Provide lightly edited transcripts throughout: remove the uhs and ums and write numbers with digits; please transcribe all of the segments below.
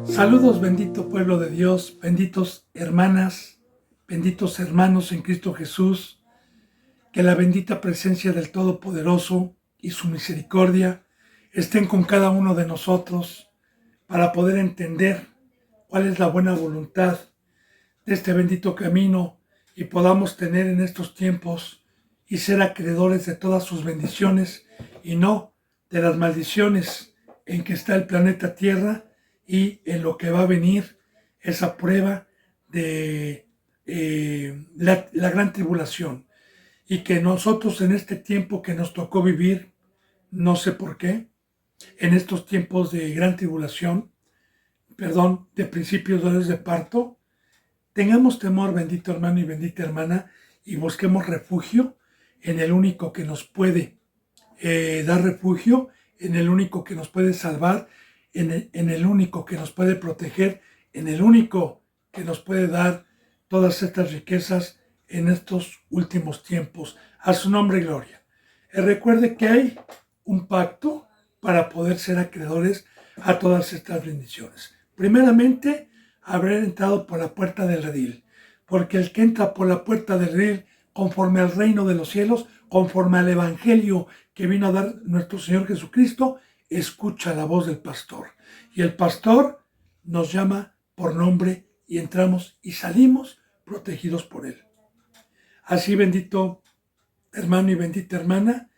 Saludos, bendito pueblo de Dios, benditos hermanas, benditos hermanos en Cristo Jesús, que la bendita presencia del Todopoderoso y su misericordia estén con cada uno de nosotros para poder entender cuál es la buena voluntad de este bendito camino y podamos tener en estos tiempos y ser acreedores de todas sus bendiciones y no de las maldiciones en que está el planeta Tierra y en lo que va a venir esa prueba de la gran tribulación. Y que nosotros en este tiempo que nos tocó vivir, no sé por qué, en estos tiempos de gran tribulación, de principios de dolores de parto, tengamos temor, bendito hermano y bendita hermana, y busquemos refugio en el único que nos puede dar refugio, en el único que nos puede salvar, en el único que nos puede proteger, en el único que nos puede dar todas estas riquezas en estos últimos tiempos. A su nombre y gloria. Recuerde que hay un pacto para poder ser acreedores a todas estas bendiciones. Primeramente, haber entrado por la puerta del redil, porque el que entra por la puerta del redil, conforme al reino de los cielos, conforme al evangelio que vino a dar nuestro Señor Jesucristo, escucha la voz del pastor. Y el pastor nos llama por nombre y entramos y salimos protegidos por él. Así, bendito hermano y bendita hermana,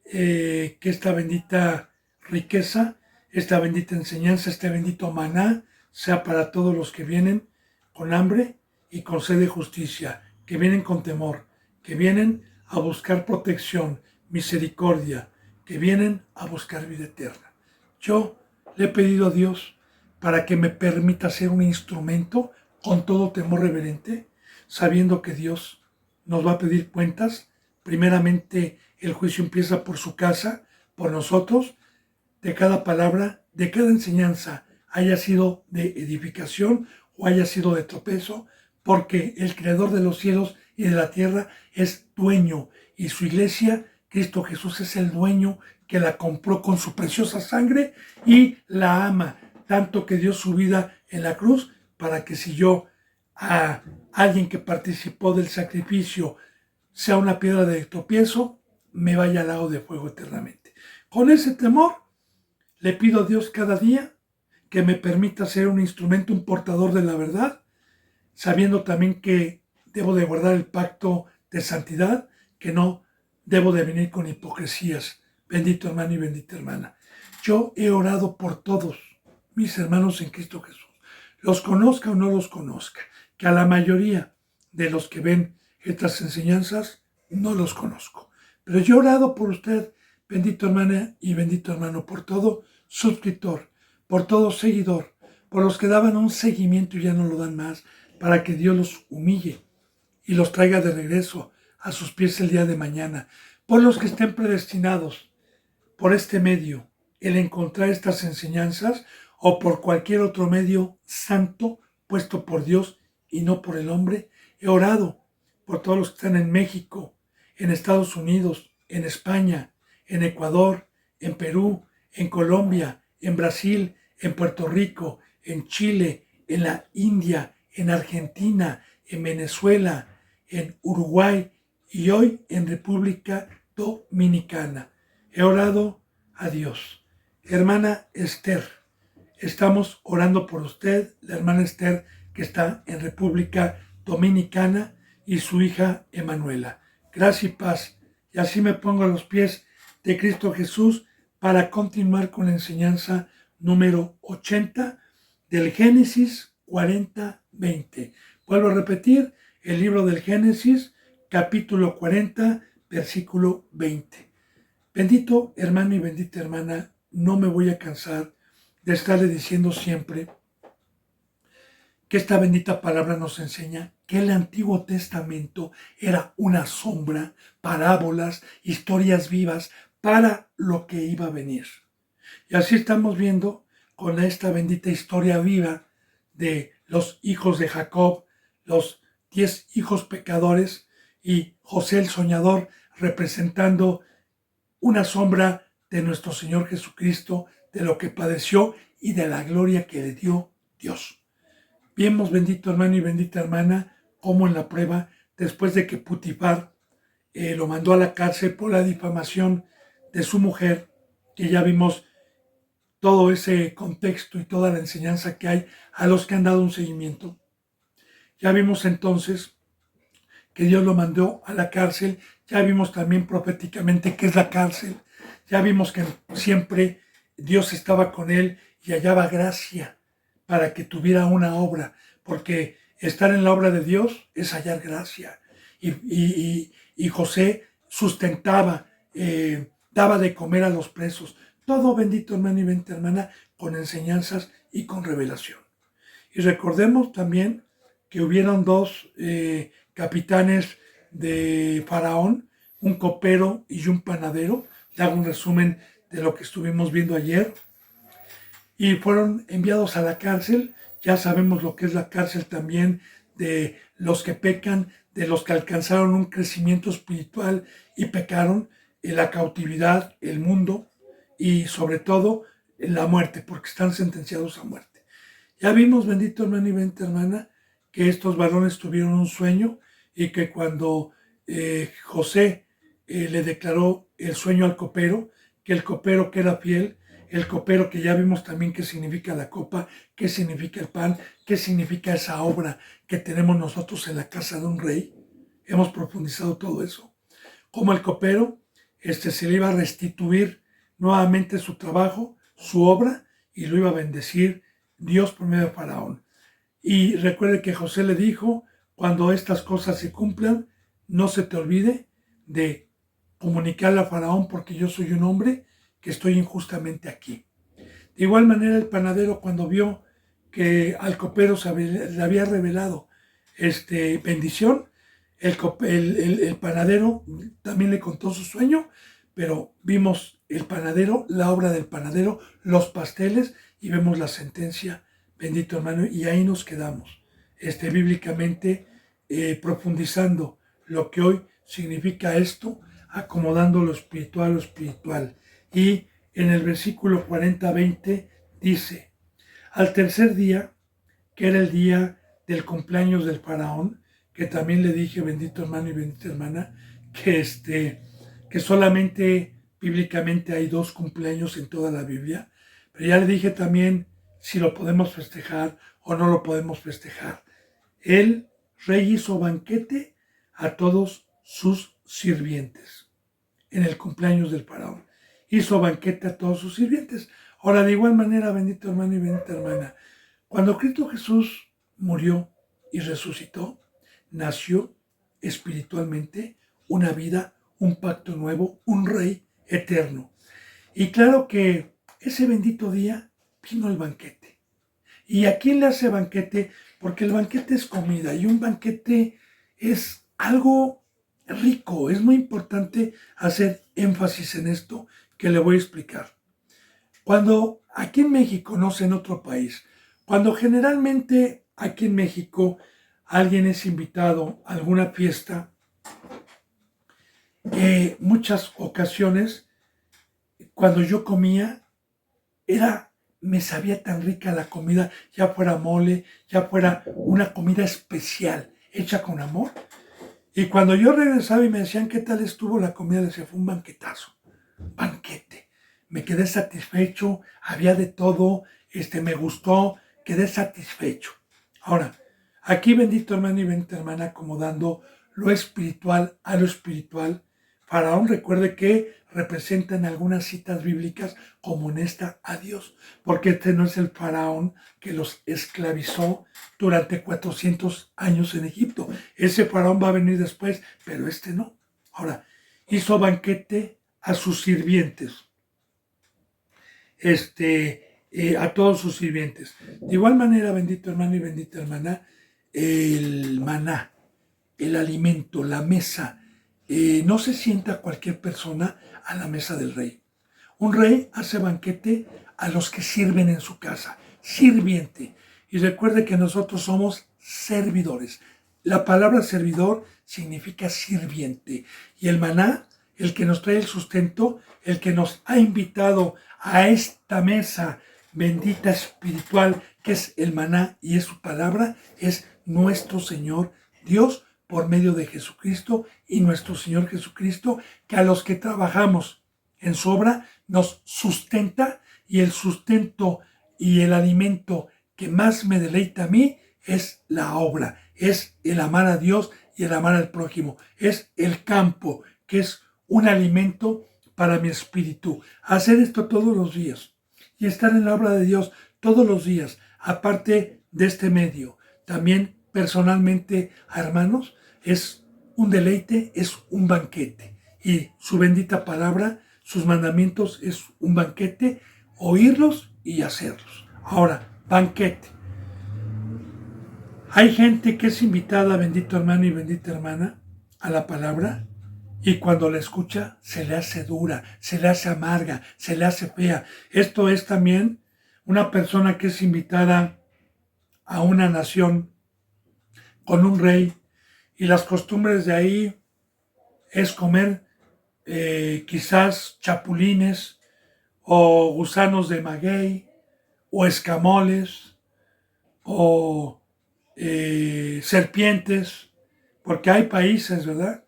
que esta bendita riqueza, esta bendita enseñanza, este bendito maná, sea para todos los que vienen con hambre y con sed de justicia, que vienen con temor, que vienen a buscar protección, misericordia, que vienen a buscar vida eterna. Yo le he pedido a Dios para que me permita ser un instrumento con todo temor reverente, sabiendo que Dios nos va a pedir cuentas. Primeramente, el juicio empieza por su casa, por nosotros, de cada palabra, de cada enseñanza, haya sido de edificación o haya sido de tropezo, porque el Creador de los cielos y de la tierra es dueño, y su iglesia, Cristo Jesús, es el dueño que la compró con su preciosa sangre y la ama, tanto que dio su vida en la cruz, para que si yo a alguien que participó del sacrificio sea una piedra de tropiezo, me vaya al lago de fuego eternamente. Con ese temor, le pido a Dios cada día que me permita ser un instrumento, un portador de la verdad, sabiendo también que debo de guardar el pacto de santidad, que no debo de venir con hipocresías. Bendito hermano y bendita hermana. Yo he orado por todos mis hermanos en Cristo Jesús, los conozca o no los conozca, que a la mayoría de los que ven estas enseñanzas no los conozco. Pero yo he orado por usted, bendito hermana y bendito hermano, por todo suscriptor, por todo seguidor, por los que daban un seguimiento y ya no lo dan más, para que Dios los humille y los traiga de regreso a sus pies el día de mañana, por los que estén predestinados por este medio, el encontrar estas enseñanzas o por cualquier otro medio santo puesto por Dios y no por el hombre. He orado por todos los que están en México, en Estados Unidos, en España, en Ecuador, en Perú, en Colombia, en Brasil, en Puerto Rico, en Chile, en la India, en Argentina, en Venezuela, en Uruguay y hoy en República Dominicana. He orado a Dios. Hermana Esther, estamos orando por usted, la hermana Esther que está en República Dominicana y su hija Emanuela. Gracia y paz. Y así me pongo a los pies de Cristo Jesús para continuar con la enseñanza número 80 del Génesis 40:20. Vuelvo a repetir, el libro del Génesis, capítulo 40, versículo 20. Bendito hermano y bendita hermana, no me voy a cansar de estarle diciendo siempre que esta bendita palabra nos enseña que el Antiguo Testamento era una sombra, parábolas, historias vivas para lo que iba a venir. Y así estamos viendo con esta bendita historia viva de los hijos de Jacob, los 10 hijos pecadores y José el soñador representando una sombra de nuestro Señor Jesucristo, de lo que padeció y de la gloria que le dio Dios. Vemos, bendito hermano y bendita hermana, cómo en la prueba, después de que Putifar lo mandó a la cárcel por la difamación de su mujer, que ya vimos todo ese contexto y toda la enseñanza que hay a los que han dado un seguimiento. Ya vimos entonces que Dios lo mandó a la cárcel, ya vimos también proféticamente qué es la cárcel, ya vimos que siempre Dios estaba con él y hallaba gracia para que tuviera una obra, porque estar en la obra de Dios es hallar gracia. Y José sustentaba, daba de comer a los presos. Todo, bendito hermano y bendita hermana, con enseñanzas y con revelación. Y recordemos también que hubieron dos capitanes de Faraón, un copero y un panadero. Le hago un resumen de lo que estuvimos viendo ayer. Y fueron enviados a la cárcel. Ya sabemos lo que es la cárcel también, de los que pecan, de los que alcanzaron un crecimiento espiritual y pecaron, en la cautividad, el mundo y sobre todo la muerte, porque están sentenciados a muerte. Ya vimos, bendito hermano y bendita hermana, que estos varones tuvieron un sueño y que cuando José le declaró el sueño al copero, que el copero que era fiel, el copero que ya vimos también qué significa la copa, qué significa el pan, qué significa esa obra que tenemos nosotros en la casa de un rey. Hemos profundizado todo eso. Como el copero se le iba a restituir nuevamente su trabajo, su obra, y lo iba a bendecir Dios por medio de Faraón. Y recuerde que José le dijo, cuando estas cosas se cumplan, no se te olvide de comunicarle a Faraón, porque yo soy un hombre que estoy injustamente aquí. De igual manera, el panadero, cuando vio que al copero le había revelado bendición, el panadero también le contó su sueño, pero vimos el panadero, la obra del panadero, los pasteles, y vemos la sentencia, bendito hermano, y ahí nos quedamos, bíblicamente profundizando lo que hoy significa esto, acomodando lo espiritual a lo espiritual. Y en el versículo 40-20 dice, al tercer día, que era el día del cumpleaños del faraón, que también le dije, bendito hermano y bendita hermana, que solamente bíblicamente hay 2 cumpleaños en toda la Biblia, pero ya le dije también si lo podemos festejar o no lo podemos festejar. El rey hizo banquete a todos sus sirvientes en el cumpleaños del faraón. Hizo banquete a todos sus sirvientes. Ahora, de igual manera, bendito hermano y bendita hermana, cuando Cristo Jesús murió y resucitó, nació espiritualmente una vida, un pacto nuevo, un rey eterno. Y claro que ese bendito día vino el banquete. ¿Y a quién le hace banquete? Porque el banquete es comida y un banquete es algo rico. Es muy importante hacer énfasis en esto que le voy a explicar. Cuando aquí en México, no sé en otro país, cuando generalmente aquí en México alguien es invitado a alguna fiesta, muchas ocasiones cuando yo comía me sabía tan rica la comida, ya fuera mole, ya fuera una comida especial, hecha con amor. Y cuando yo regresaba y me decían qué tal estuvo la comida, les decía, fue un banquetazo, banquete. Me quedé satisfecho, había de todo, me gustó, quedé satisfecho. Ahora, aquí bendito hermano y bendita hermana, acomodando lo espiritual a lo espiritual. Faraón, recuerde que representa en algunas citas bíblicas como en esta a Dios, porque no es el faraón que los esclavizó durante 400 años en Egipto. Ese faraón va a venir después, pero no. Ahora, hizo banquete a sus sirvientes, a todos sus sirvientes. De igual manera, bendito hermano y bendita hermana, el maná, el alimento, la mesa, no se sienta cualquier persona a la mesa del rey. Un rey hace banquete a los que sirven en su casa, sirviente. Y recuerde que nosotros somos servidores. La palabra servidor significa sirviente. Y el maná, el que nos trae el sustento, el que nos ha invitado a esta mesa bendita espiritual que es el maná y es su palabra, es nuestro Señor Dios por medio de Jesucristo y nuestro Señor Jesucristo, que a los que trabajamos en su obra nos sustenta, y el sustento y el alimento que más me deleita a mí es la obra, es el amar a Dios y el amar al prójimo, es el campo, que es un alimento para mi espíritu. Hacer esto todos los días y estar en la obra de Dios todos los días, aparte de este medio, también personalmente a hermanos, es un deleite, es un banquete. Y su bendita palabra, sus mandamientos es un banquete, oírlos y hacerlos. Ahora, banquete. Hay gente que es invitada, bendito hermano y bendita hermana, a la palabra, y cuando la escucha se le hace dura, se le hace amarga, se le hace fea. Esto es también una persona que es invitada a una nación con un rey, y las costumbres de ahí es comer quizás chapulines o gusanos de maguey o escamoles o serpientes, porque hay países, ¿verdad?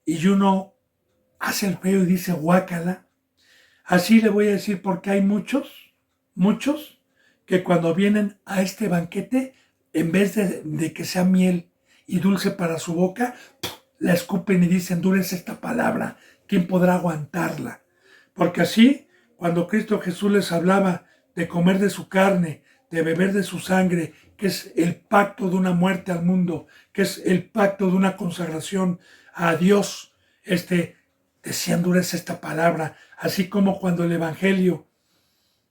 Y uno hace el feo y dice guácala. Así le voy a decir, porque hay muchos que cuando vienen a este banquete, en vez de que sea miel y dulce para su boca, la escupen y dicen, dura es esta palabra, ¿quién podrá aguantarla? Porque así, cuando Cristo Jesús les hablaba de comer de su carne, de beber de su sangre, que es el pacto de una muerte al mundo, que es el pacto de una consagración a Dios, decían, dura es esta palabra, así como cuando el Evangelio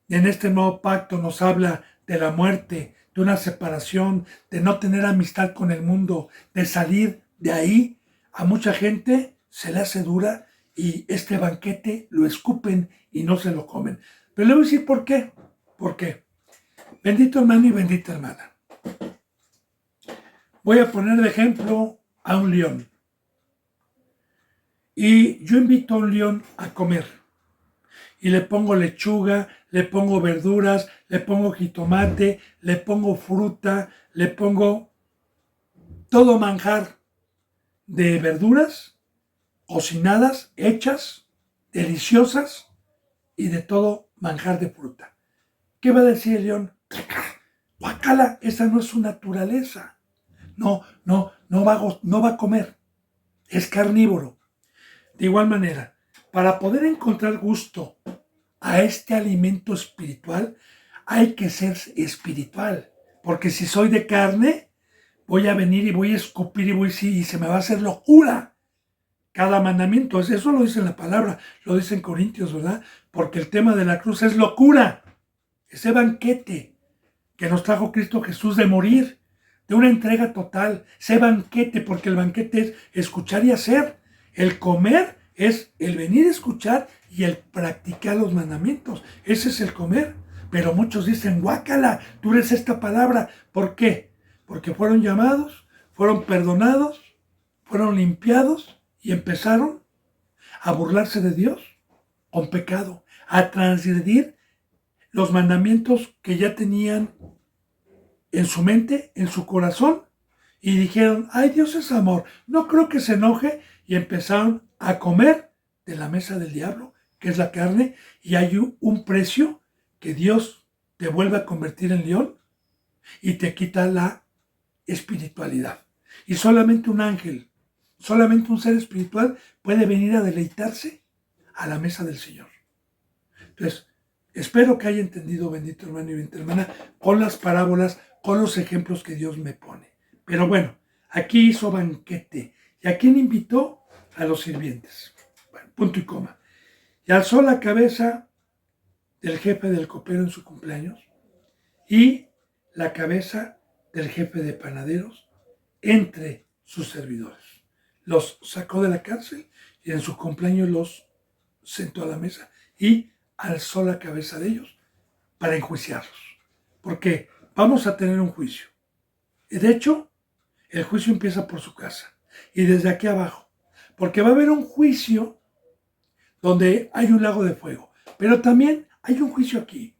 en este nuevo pacto nos habla de la muerte, de una separación, de no tener amistad con el mundo, de salir de ahí. A mucha gente se le hace dura y este banquete lo escupen y no se lo comen. Pero le voy a decir por qué. ¿Por qué? Bendito hermano y bendita hermana. Voy a poner de ejemplo a un león. Y yo invito a un león a comer. Y le pongo lechuga, le pongo verduras, le pongo jitomate, le pongo fruta, le pongo todo manjar de verduras cocinadas, hechas, deliciosas, y de todo manjar de fruta. ¿Qué va a decir el león? Guacala, esa no es su naturaleza. No va a comer. Es carnívoro. De igual manera, para poder encontrar gusto a este alimento espiritual, hay que ser espiritual. Porque si soy de carne, voy a venir y voy a escupir y se me va a hacer locura cada mandamiento. Eso lo dice en la palabra, lo dice en Corintios, ¿verdad? Porque el tema de la cruz es locura. Ese banquete que nos trajo Cristo Jesús de morir, de una entrega total. Ese banquete, porque el banquete es escuchar y hacer. El comer es el venir a escuchar y el practicar los mandamientos. Ese es el comer. Pero muchos dicen, guácala, tú eres esta palabra. ¿Por qué? Porque fueron llamados, fueron perdonados, fueron limpiados y empezaron a burlarse de Dios con pecado, a transgredir los mandamientos que ya tenían en su mente, en su corazón, y dijeron, ay, Dios es amor, no creo que se enoje, y empezaron a comer de la mesa del diablo, que es la carne, y hay un precio que Dios te vuelve a convertir en león y te quita la espiritualidad. Y solamente un ángel, solamente un ser espiritual puede venir a deleitarse a la mesa del Señor. Entonces, espero que haya entendido, bendito hermano y bendita hermana, con las parábolas, con los ejemplos que Dios me pone. Pero bueno, aquí hizo banquete. ¿Y a quién invitó? A los sirvientes. Bueno, punto y coma. Y alzó la cabeza del jefe del copero en su cumpleaños y la cabeza del jefe de panaderos entre sus servidores. Los sacó de la cárcel y en su cumpleaños los sentó a la mesa y alzó la cabeza de ellos para enjuiciarlos. Porque vamos a tener un juicio. Y de hecho, el juicio empieza por su casa y desde aquí abajo. Porque va a haber un juicio donde hay un lago de fuego. Pero también hay un juicio aquí.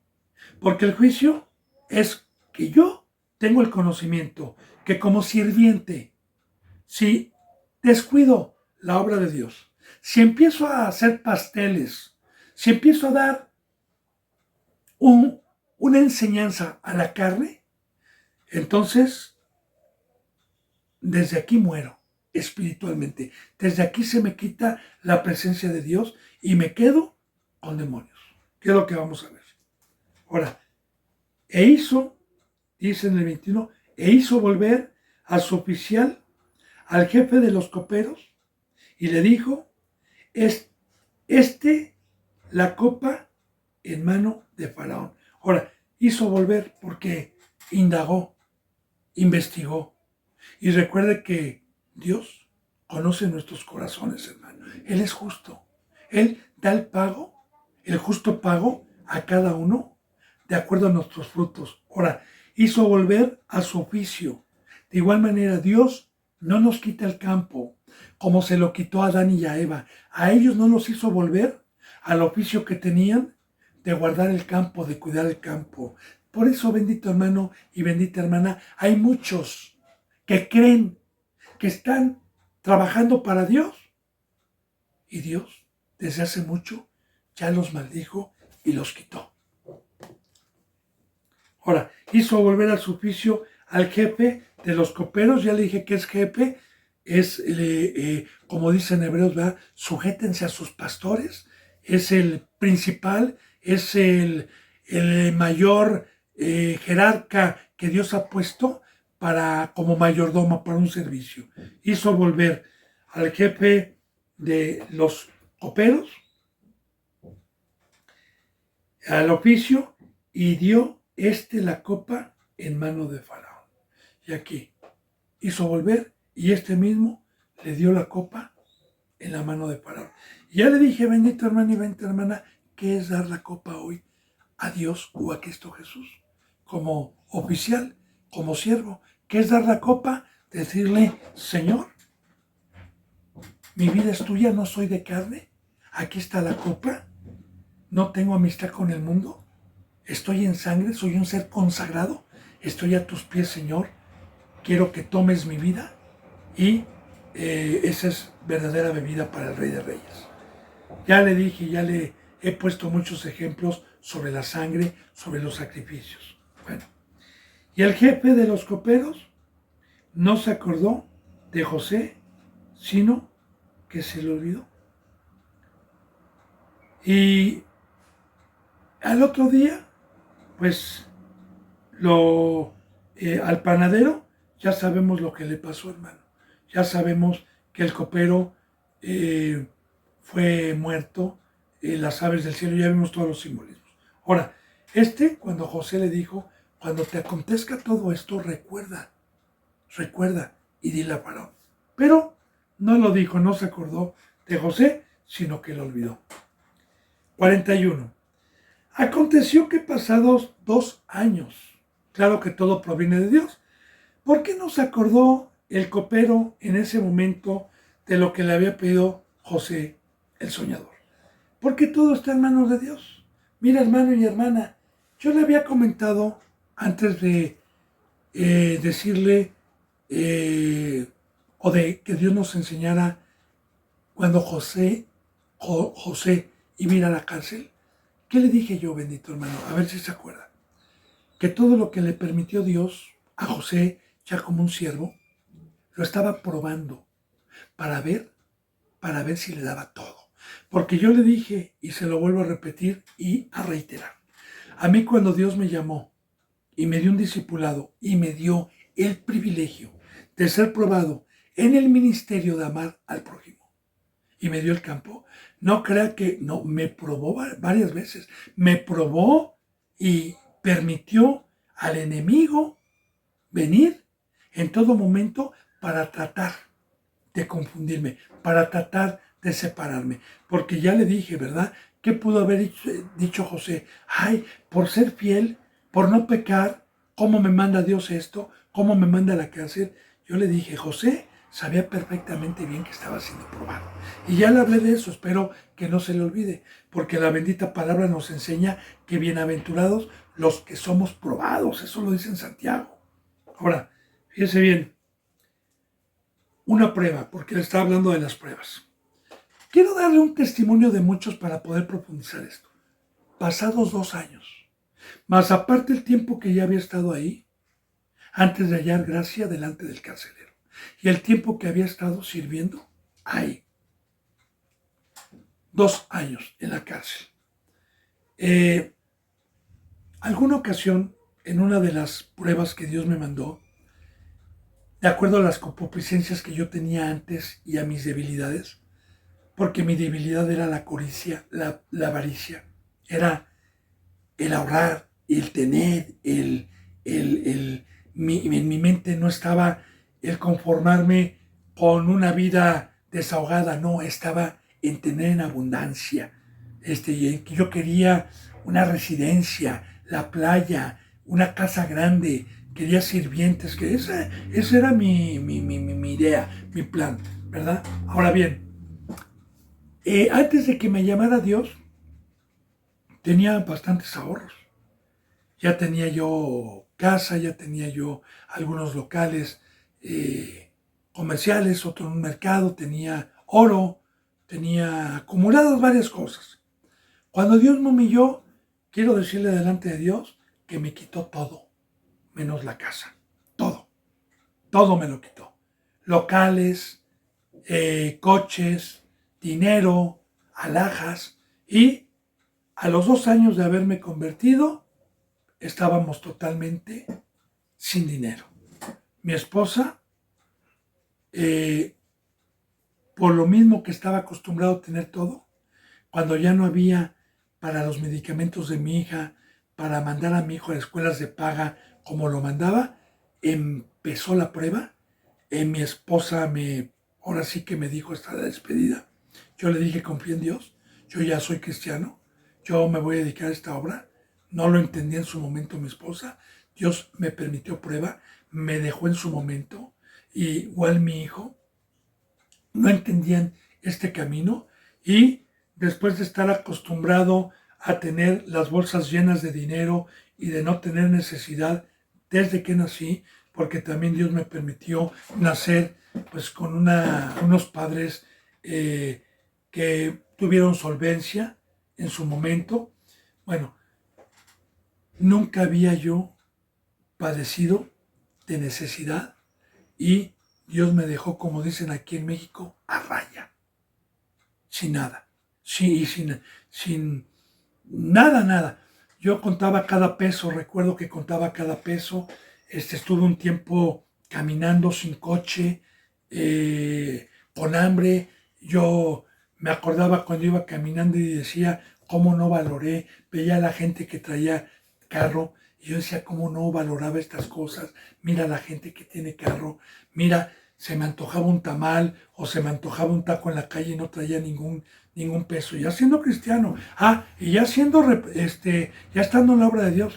Porque el juicio es que yo tengo el conocimiento que como sirviente, si descuido la obra de Dios, si empiezo a hacer pasteles, si empiezo a dar una enseñanza a la carne, entonces desde aquí muero espiritualmente. Desde aquí se me quita la presencia de Dios y me quedo con demonios. ¿Qué es lo que vamos a ver? Ahora, dice en el 21, e hizo volver a su oficial, al jefe de los coperos, y le dijo, la copa en mano de Faraón. Ahora, hizo volver porque indagó, investigó. Y recuerde que Dios conoce nuestros corazones, hermano. Él es justo. Él da el justo pago a cada uno de acuerdo a nuestros frutos. Ahora, hizo volver a su oficio. De igual manera, Dios no nos quita el campo como se lo quitó a Adán y a Eva. A ellos no los hizo volver al oficio que tenían de guardar el campo, de cuidar el campo. Por eso, bendito hermano y bendita hermana, hay muchos que creen que están trabajando para Dios. Y Dios, desde hace mucho, ya los maldijo y los quitó. Ahora, hizo volver a su oficio al jefe de los coperos. Ya le dije que es jefe, es, como dicen hebreos, ¿verdad? Sujétense a sus pastores. Es el principal, es el mayor jerarca que Dios ha puesto como mayordomo para un servicio. Hizo volver al jefe de los coperos al oficio y dio la copa en mano de Faraón. Y aquí hizo volver y mismo le dio la copa en la mano de Faraón. Y ya le dije, bendito hermano y bendita hermana, ¿qué es dar la copa hoy a Dios o a Cristo Jesús? Como oficial, como siervo, ¿qué es dar la copa? Decirle, Señor, mi vida es tuya, no soy de carne, aquí está la copa, no tengo amistad con el mundo, estoy en sangre, soy un ser consagrado, estoy a tus pies, Señor, quiero que tomes mi vida y esa es verdadera bebida para el Rey de Reyes. Ya le dije, ya le he puesto muchos ejemplos sobre la sangre, sobre los sacrificios. Bueno, y el jefe de los coperos no se acordó de José, sino que se le olvidó. Y al otro día, pues, al panadero, ya sabemos lo que le pasó, hermano. Ya sabemos que el copero fue muerto, las aves del cielo, ya vimos todos los simbolismos. Ahora, cuando José le dijo, cuando te acontezca todo esto, recuerda, y dile a Faraón. Pero no lo dijo, no se acordó de José, sino que lo olvidó. 41. Aconteció que pasados 2 años, claro que todo proviene de Dios, ¿por qué no se acordó el copero en ese momento de lo que le había pedido José, el soñador? Porque todo está en manos de Dios. Mira, hermano y hermana, yo le había comentado antes de decirle o de que Dios nos enseñara cuando José iba a ir a la cárcel. ¿Qué le dije yo, bendito hermano? A ver si se acuerda. Que todo lo que le permitió Dios a José, ya como un siervo, lo estaba probando para ver si le daba todo. Porque yo le dije, y se lo vuelvo a repetir y a reiterar, a mí cuando Dios me llamó y me dio un discipulado y me dio el privilegio de ser probado en el ministerio de amar al prójimo y me dio el campo, no crea que no, me probó varias veces, me probó y permitió al enemigo venir en todo momento para tratar de confundirme, para tratar de separarme. Porque ya le dije, ¿verdad? ¿Qué pudo haber dicho José? Ay, por ser fiel, por no pecar, ¿cómo me manda Dios esto? ¿Cómo me manda a la cárcel? Yo le dije, José, sabía perfectamente bien que estaba siendo probado. Y ya le hablé de eso, espero que no se le olvide, porque la bendita palabra nos enseña que bienaventurados los que somos probados, eso lo dice en Santiago. Ahora, fíjese bien, una prueba, porque le estaba hablando de las pruebas. Quiero darle un testimonio de muchos para poder profundizar esto. Pasados 2 años, más aparte el tiempo que ya había estado ahí, antes de hallar gracia delante del carcelero, y el tiempo que había estado sirviendo ahí. 2 años en la cárcel. Alguna ocasión, en una de las pruebas que Dios me mandó, de acuerdo a las concupiscencias que yo tenía antes y a mis debilidades, porque mi debilidad era la codicia, la avaricia, era el ahorrar, el tener, en mi mente no estaba el conformarme con una vida desahogada, no, estaba en tener en abundancia. Yo quería una residencia, la playa, una casa grande, quería sirvientes, que esa era mi idea, mi plan, ¿verdad? Ahora bien, antes de que me llamara Dios, tenía bastantes ahorros. Ya tenía yo casa, ya tenía yo algunos locales comerciales, otro en un mercado, tenía oro, tenía acumuladas varias cosas. Cuando Dios me humilló, quiero decirle delante de Dios que me quitó todo, menos la casa. Todo me lo quitó. Locales, coches, dinero, alhajas, y a los 2 años de haberme convertido, estábamos totalmente sin dinero. Mi esposa, por lo mismo que estaba acostumbrado a tener todo, cuando ya no había para los medicamentos de mi hija, para mandar a mi hijo a escuelas de paga como lo mandaba, empezó la prueba. Mi esposa ahora sí que me dijo hasta la despedida. Yo le dije, confía en Dios, yo ya soy cristiano, yo me voy a dedicar a esta obra. No lo entendía en su momento mi esposa. Dios me permitió prueba, me dejó en su momento. Y igual mi hijo no entendían este camino, y después de estar acostumbrado a tener las bolsas llenas de dinero y de no tener necesidad desde que nací, porque también Dios me permitió nacer pues con unos padres que tuvieron solvencia en su momento. Bueno, nunca había yo padecido de necesidad, y Dios me dejó, como dicen aquí en México, a raya, sin nada, sí, sin nada. Yo contaba cada peso, recuerdo que contaba cada peso. Estuve un tiempo caminando sin coche, con hambre. Yo me acordaba cuando iba caminando y decía, ¿cómo no valoré? Veía a la gente que traía carro y yo decía, ¿cómo no valoraba estas cosas? Mira la gente que tiene carro, mira, se me antojaba un tamal o se me antojaba un taco en la calle y no traía ningún peso, ya siendo cristiano, y ya siendo, ya estando en la obra de Dios,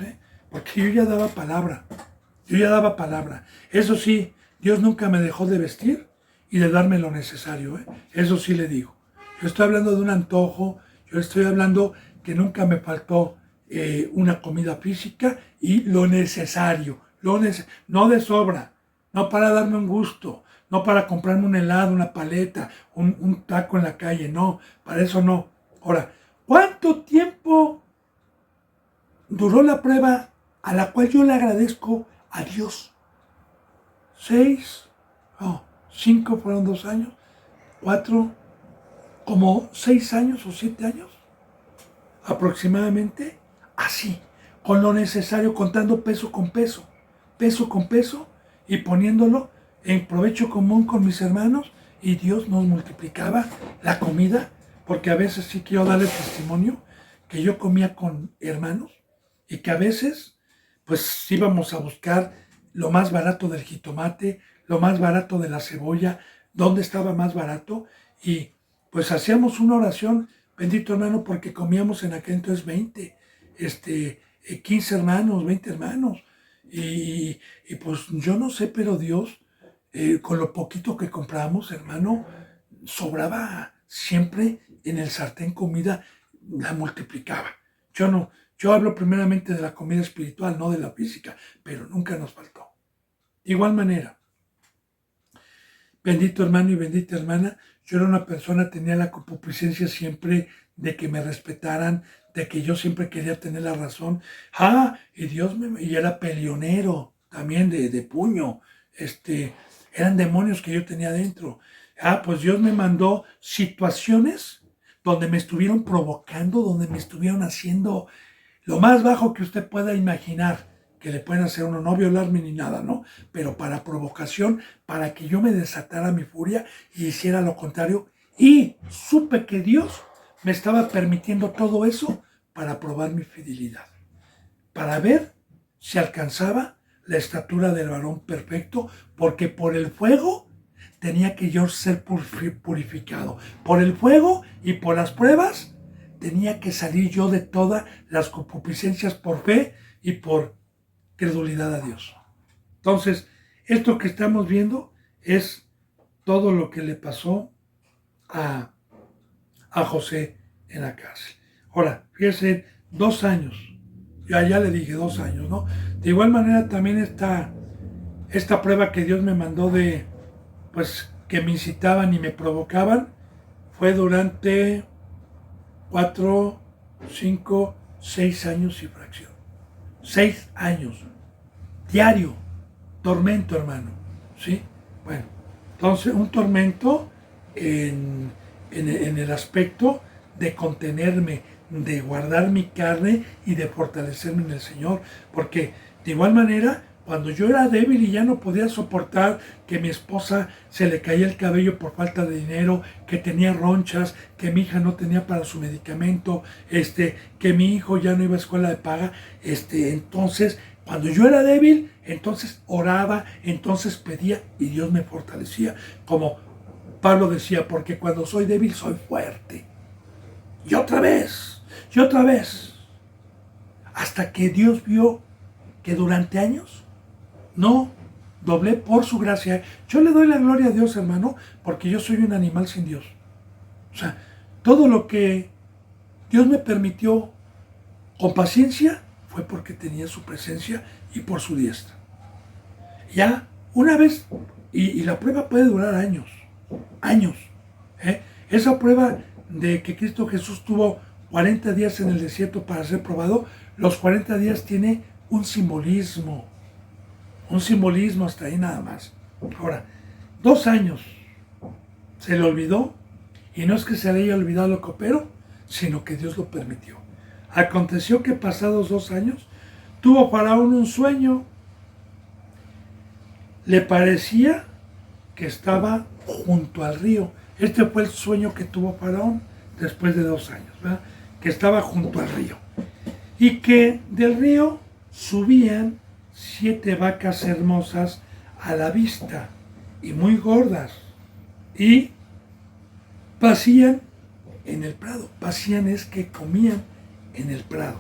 porque yo ya daba palabra. Eso sí, Dios nunca me dejó de vestir y de darme lo necesario, eso sí le digo. Yo estoy hablando de un antojo, yo estoy hablando que nunca me faltó una comida física y lo necesario, no de sobra, no para darme un gusto, no para comprarme un helado, una paleta, un taco en la calle, no, para eso no. Ahora, ¿cuánto tiempo duró la prueba a la cual yo le agradezco a Dios? 6, 5 fueron 2 años, 4, como 6 años o 7 años, aproximadamente, así, con lo necesario, contando peso con peso, y poniéndolo en provecho común con mis hermanos, y Dios nos multiplicaba la comida, porque a veces sí quiero darle testimonio que yo comía con hermanos y que a veces pues íbamos a buscar lo más barato del jitomate, lo más barato de la cebolla, dónde estaba más barato, y pues hacíamos una oración, bendito hermano, porque comíamos en aquel entonces 20, 15 hermanos, 20 hermanos, y pues yo no sé, pero Dios con lo poquito que comprábamos, hermano, sobraba siempre en el sartén comida, la multiplicaba. Yo no, yo hablo primeramente de la comida espiritual, no de la física, pero nunca nos faltó. De igual manera, bendito hermano y bendita hermana, yo era una persona, tenía la concupiscencia siempre de que me respetaran, de que yo siempre quería tener la razón. Y era peleonero también de puño. Eran demonios que yo tenía dentro. Pues Dios me mandó situaciones donde me estuvieron provocando, donde me estuvieron haciendo lo más bajo que usted pueda imaginar que le pueden hacer a uno, no violarme ni nada, ¿no? Pero para provocación, para que yo me desatara mi furia y hiciera lo contrario. Y supe que Dios me estaba permitiendo todo eso para probar mi fidelidad, para ver si alcanzaba la estatura del varón perfecto, porque por el fuego tenía que yo ser purificado. Por el fuego y por las pruebas tenía que salir yo de todas las concupiscencias por fe y por credulidad a Dios. Entonces, esto que estamos viendo es todo lo que le pasó a José en la cárcel. Ahora, fíjense, 2 años. Ya le dije 2 años, ¿no? De igual manera también esta prueba que Dios me mandó pues, que me incitaban y me provocaban, fue durante 4, 5, 6 años y fracción. 6 años. Diario. Tormento, hermano. ¿Sí? Bueno, entonces un tormento en el aspecto de contenerme, de guardar mi carne y de fortalecerme en el Señor. Porque de igual manera, cuando yo era débil y ya no podía soportar que mi esposa se le caía el cabello por falta de dinero, que tenía ronchas, que mi hija no tenía para su medicamento, que mi hijo ya no iba a escuela de paga, entonces, cuando yo era débil, entonces oraba, entonces pedía y Dios me fortalecía. Como Pablo decía, porque cuando soy débil soy fuerte. Y otra vez, hasta que Dios vio que durante años no doblé por su gracia. Yo le doy la gloria a Dios, hermano, porque yo soy un animal sin Dios. O sea, todo lo que Dios me permitió con paciencia fue porque tenía su presencia y por su diestra. Ya una vez, y la prueba puede durar años. Esa prueba de que Cristo Jesús tuvo 40 días en el desierto para ser probado, los 40 días tiene un simbolismo hasta ahí nada más. Ahora, 2 años se le olvidó, y no es que se le haya olvidado lo que operó, sino que Dios lo permitió. Aconteció que pasados 2 años, tuvo Faraón un sueño. Le parecía que estaba junto al río. Este fue el sueño que tuvo Faraón después de 2 años, ¿verdad? Que estaba junto al río. Y que del río subían 7 vacas hermosas a la vista y muy gordas. Y pacían en el prado. Pacían es que comían en el prado.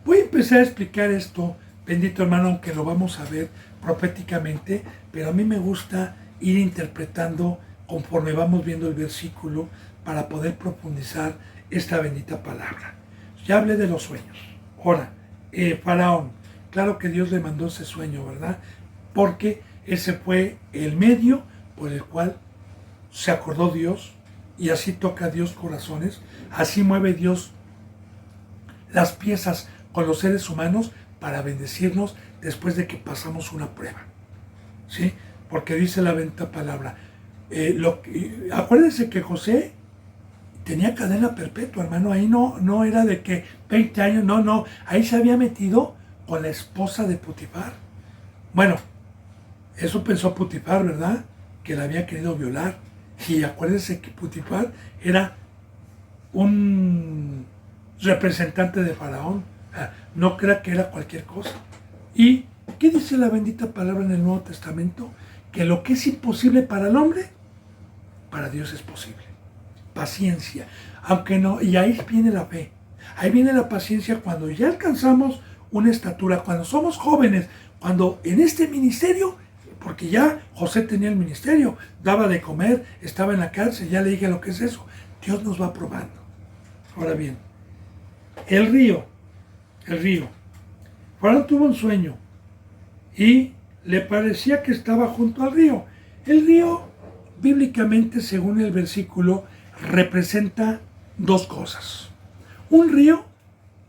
Voy a empezar a explicar esto, bendito hermano, aunque lo vamos a ver proféticamente, pero a mí me gusta ir interpretando conforme vamos viendo el versículo para poder profundizar esta bendita palabra. Ya hablé de los sueños. Ahora, Faraón, claro que Dios le mandó ese sueño, ¿verdad? Porque ese fue el medio por el cual se acordó Dios, y así toca Dios corazones, así mueve Dios las piezas con los seres humanos para bendecirnos después de que pasamos una prueba. ¿Sí? Porque dice la bendita palabra. Acuérdense que José tenía cadena perpetua, hermano. Ahí no era de que 20 años, no. Ahí se había metido con la esposa de Potifar. Bueno, eso pensó Potifar, ¿verdad? Que la había querido violar. Y acuérdense que Potifar era un representante de Faraón. No crea que era cualquier cosa. ¿Y qué dice la bendita palabra en el Nuevo Testamento? Que lo que es imposible para el hombre, para Dios es posible. Paciencia. Aunque no, y ahí viene la fe. Ahí viene la paciencia cuando ya alcanzamos una estatura, cuando somos jóvenes, cuando en este ministerio porque ya José tenía el ministerio, daba de comer, estaba en la cárcel, ya le dije lo que es eso. Dios nos va probando. Ahora bien, el río. Faraón tuvo un sueño y le parecía que estaba junto al río. El río, bíblicamente, según el versículo, representa dos cosas. Un río,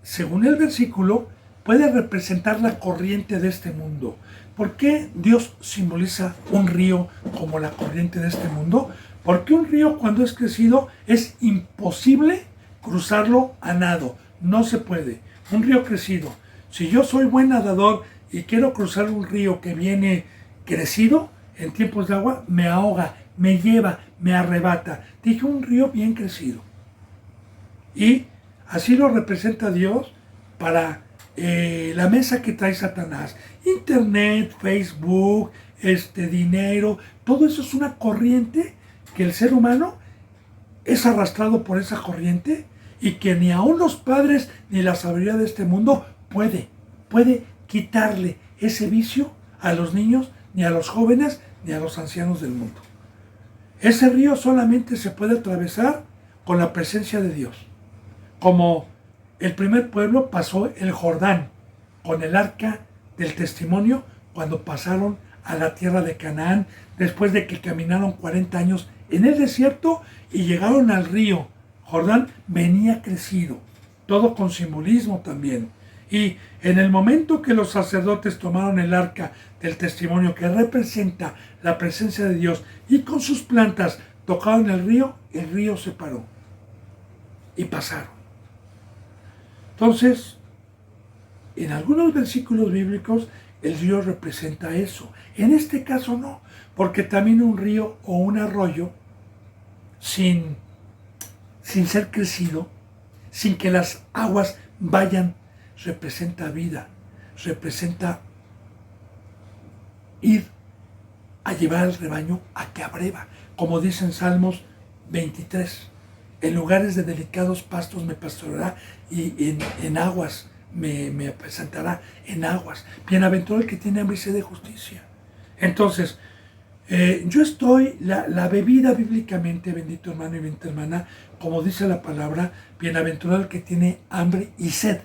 según el versículo, puede representar la corriente de este mundo. ¿Por qué Dios simboliza un río como la corriente de este mundo? Porque un río, cuando es crecido, es imposible cruzarlo a nado. No se puede. Un río crecido. Si yo soy buen nadador y quiero cruzar un río que viene crecido, en tiempos de agua, me ahoga, me lleva, me arrebata. Dije un río bien crecido. Y así lo representa Dios para la mesa que trae Satanás. Internet, Facebook, dinero, todo eso es una corriente que el ser humano es arrastrado por esa corriente y que ni aun los padres ni la sabiduría de este mundo puede quitarle ese vicio a los niños, ni a los jóvenes, ni a los ancianos del mundo. Ese río solamente se puede atravesar con la presencia de Dios. Como el primer pueblo pasó el Jordán con el arca del testimonio cuando pasaron a la tierra de Canaán, después de que caminaron 40 años en el desierto y llegaron al río. Jordán venía crecido, todo con simbolismo también. Y en el momento que los sacerdotes tomaron el arca del testimonio que representa la presencia de Dios y con sus plantas tocaron el río se paró y pasaron. Entonces, en algunos versículos bíblicos el río representa eso. En este caso no, porque también un río o un arroyo sin ser crecido, sin que las aguas vayan, representa vida, representa ir a llevar al rebaño a que abreva, como dice en Salmos 23. En lugares de delicados pastos me pastoreará y en aguas me apacentará en aguas. Bienaventurado el que tiene hambre y sed de justicia. Entonces, yo estoy, la bebida bíblicamente, bendito hermano y bendita hermana, como dice la palabra, bienaventurado el que tiene hambre y sed.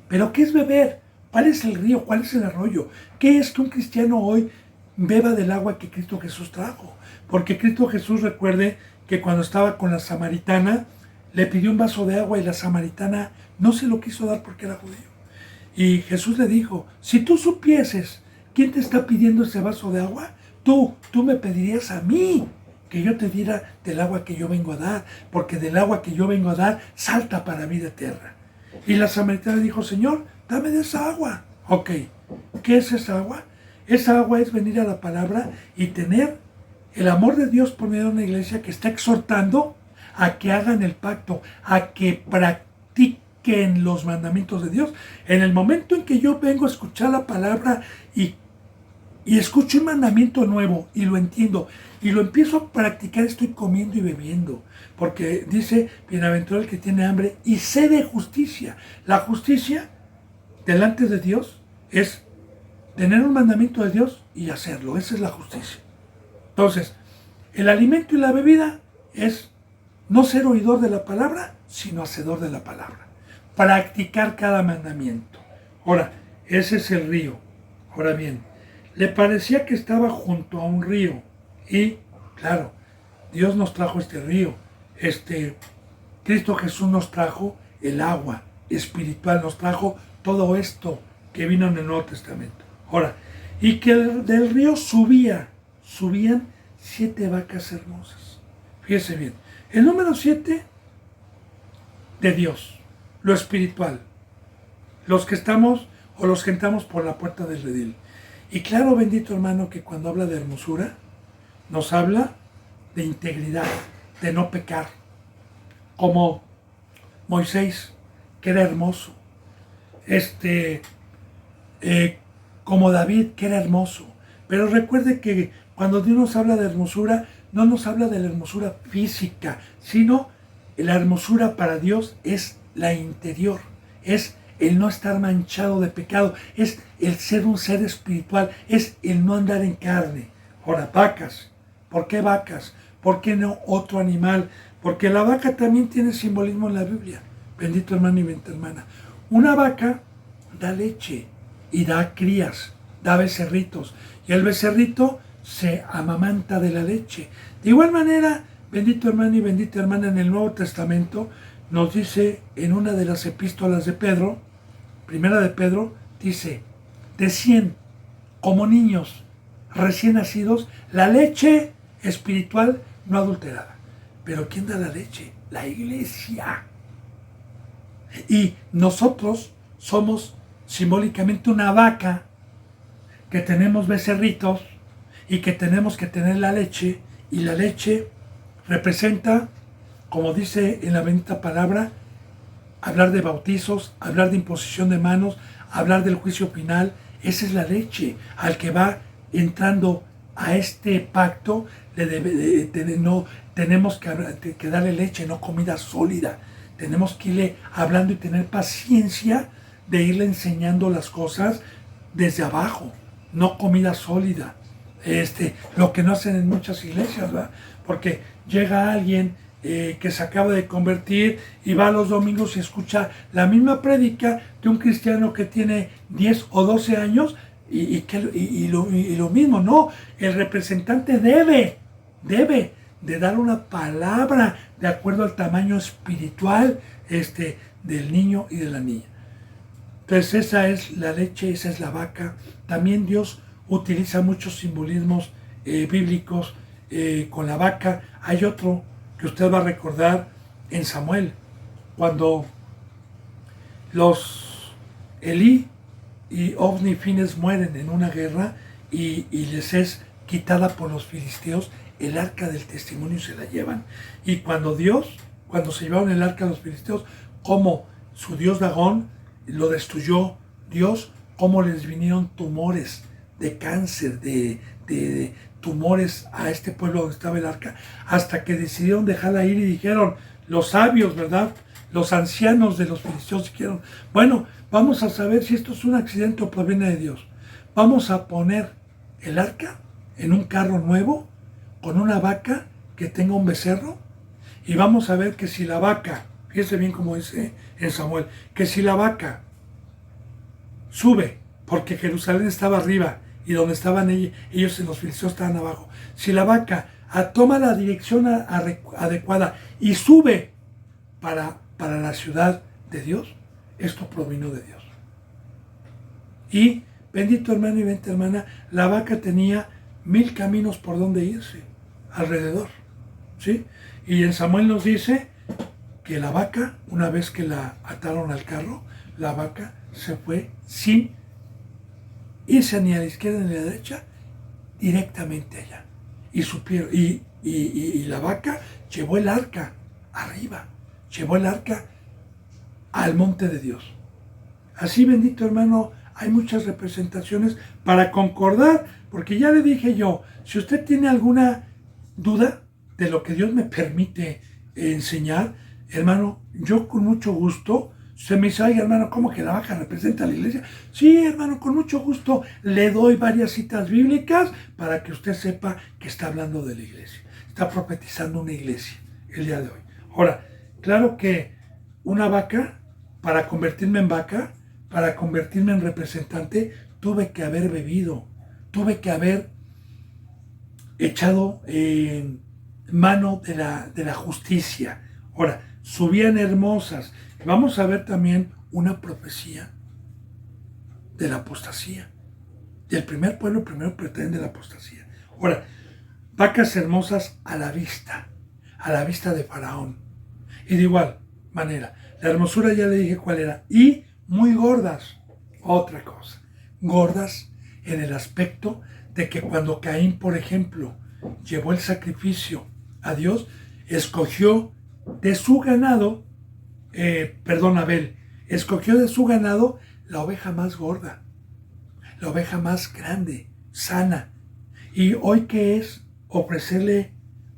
¿Pero qué es beber? ¿Cuál es el río? ¿Cuál es el arroyo? ¿Qué es que un cristiano hoy beba del agua que Cristo Jesús trajo? Porque Cristo Jesús, recuerde que cuando estaba con la samaritana, le pidió un vaso de agua y la samaritana no se lo quiso dar porque era judío. Y Jesús le dijo, si tú supieses quién te está pidiendo ese vaso de agua, tú me pedirías a mí que yo te diera del agua que yo vengo a dar, porque del agua que yo vengo a dar salta para vida eterna. Y la samaritana dijo, Señor, dame de esa agua. Ok, ¿qué es esa agua? Esa agua es venir a la palabra y tener el amor de Dios por medio de una iglesia que está exhortando a que hagan el pacto, a que practiquen los mandamientos de Dios. En el momento en que yo vengo a escuchar la palabra y escucho un mandamiento nuevo y lo entiendo y lo empiezo a practicar, estoy comiendo y bebiendo. Porque dice, bienaventurado el que tiene hambre y sed de justicia. La justicia delante de Dios es tener un mandamiento de Dios y hacerlo. Esa es la justicia. Entonces, el alimento y la bebida es no ser oidor de la palabra, sino hacedor de la palabra. Practicar cada mandamiento. Ahora, ese es el río. Ahora bien, le parecía que estaba junto a un río. Y, claro, Dios nos trajo este río. Cristo Jesús nos trajo el agua espiritual, nos trajo todo esto que vino en el Nuevo Testamento. Ahora, y que del río subían 7 vacas hermosas. Fíjese bien, el número 7 de Dios, lo espiritual, los que estamos o los que entramos por la puerta del redil. Y claro, bendito hermano, que cuando habla de hermosura, nos habla de integridad, de no pecar, como Moisés, que era hermoso, como David, que era hermoso. Pero recuerde que cuando Dios nos habla de hermosura, no nos habla de la hermosura física, sino la hermosura para Dios es la interior, es el no estar manchado de pecado, es el ser un ser espiritual, es el no andar en carne. Ahora, vacas. ¿Por qué vacas? ¿Por qué no otro animal? Porque la vaca también tiene simbolismo en la Biblia. Bendito hermano y bendita hermana. Una vaca da leche y da crías, da becerritos. Y el becerrito se amamanta de la leche. De igual manera, bendito hermano y bendita hermana, en el Nuevo Testamento nos dice en una de las epístolas de Pedro, primera de Pedro, dice, decían como niños recién nacidos la leche espiritual no adulterada. Pero ¿quién da la leche? La iglesia. Y nosotros somos simbólicamente una vaca que tenemos becerritos y que tenemos que tener la leche, y la leche representa, como dice en la bendita palabra, hablar de bautizos, hablar de imposición de manos, hablar del juicio final. Esa es la leche al que va entrando a este pacto. No tenemos que darle leche, no comida sólida. Tenemos que irle hablando y tener paciencia de irle enseñando las cosas desde abajo, no comida sólida. Lo que no hacen en muchas iglesias, ¿verdad? Porque llega alguien que se acaba de convertir y va los domingos y escucha la misma prédica de un cristiano que tiene 10 o 12 años y lo mismo, no, el representante debe de dar una palabra de acuerdo al tamaño espiritual del niño y de la niña. Entonces esa es la leche, esa es la vaca. También Dios utiliza muchos simbolismos bíblicos con la vaca. Hay otro que usted va a recordar en Samuel, cuando los Elí y Ofni y Fines mueren en una guerra y les es quitada por los filisteos el arca del testimonio y se la llevan. Y cuando se llevaron el arca a los filisteos, como su dios Dagón lo destruyó Dios, cómo les vinieron tumores de cáncer, de tumores a este pueblo donde estaba el arca, hasta que decidieron dejarla ir y dijeron, los sabios, ¿verdad? Los ancianos de los filisteos dijeron, bueno, vamos a saber si esto es un accidente o proviene de Dios. Vamos a poner el arca en un carro nuevo, con una vaca que tenga un becerro, y vamos a ver que si la vaca, fíjese bien como dice en Samuel, que si la vaca sube, porque Jerusalén estaba arriba y donde estaban ellos en los filisteos estaban abajo, si la vaca toma la dirección adecuada y sube para la ciudad de Dios, esto provino de Dios. Y bendito hermano y bendita hermana, la vaca tenía 1000 caminos por donde irse alrededor, ¿sí? Y en Samuel nos dice que la vaca, una vez que la ataron al carro, la vaca se fue sin irse ni a la izquierda ni a la derecha, directamente allá. Y supieron, y la vaca llevó el arca arriba, llevó el arca al monte de Dios. Así, bendito hermano, hay muchas representaciones para concordar, porque ya le dije yo, si usted tiene alguna duda de lo que Dios me permite enseñar, hermano, yo con mucho gusto, se me dice, ay hermano, ¿cómo que la vaca representa a la iglesia? Sí, hermano, con mucho gusto le doy varias citas bíblicas para que usted sepa que está hablando de la iglesia, está profetizando una iglesia el día de hoy. Ahora, claro que una vaca, para convertirme en vaca, para convertirme en representante, tuve que haber bebido, tuve que haber echado en mano de la justicia. Ahora, subían hermosas. Vamos a ver también una profecía de la apostasía. Del primer pueblo primero pretende la apostasía. Ahora, vacas hermosas a la vista de Faraón. Y de igual manera, la hermosura ya le dije cuál era. Y muy gordas, otra cosa, gordas en el aspecto de que cuando Caín, por ejemplo, llevó el sacrificio a Dios, escogió de su ganado, Abel, escogió de su ganado la oveja más gorda, la oveja más grande, sana. Y hoy, ¿qué es ofrecerle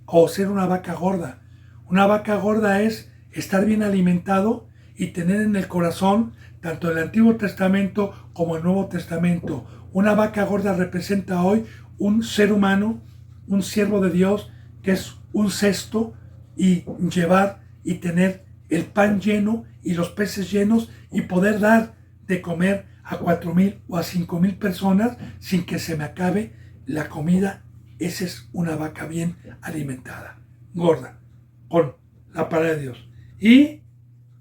o ser una vaca gorda? Una vaca gorda es estar bien alimentado y tener en el corazón tanto el Antiguo Testamento como el Nuevo Testamento. Una vaca gorda representa hoy un ser humano, un siervo de Dios, que es un cesto, y llevar y tener el pan lleno y los peces llenos y poder dar de comer a 4,000 o a 5,000 personas sin que se me acabe la comida. Esa es una vaca bien alimentada, gorda, con la palabra de Dios. Y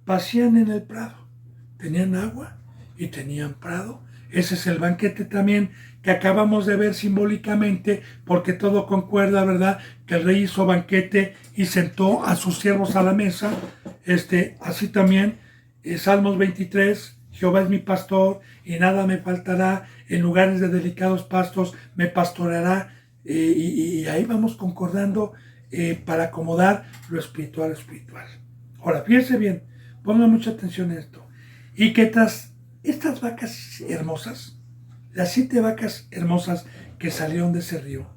pasían en el prado. Tenían agua y tenían prado. Ese es el banquete también que acabamos de ver simbólicamente, porque todo concuerda, ¿verdad? Que el rey hizo banquete y sentó a sus siervos a la mesa. Así también, Salmos 23, Jehová es mi pastor y nada me faltará, en lugares de delicados pastos me pastoreará. Y ahí vamos concordando para acomodar lo espiritual a lo espiritual. Ahora, fíjense bien, pongan mucha atención en esto. Y que tras estas vacas hermosas, las 7 vacas hermosas que salieron de ese río,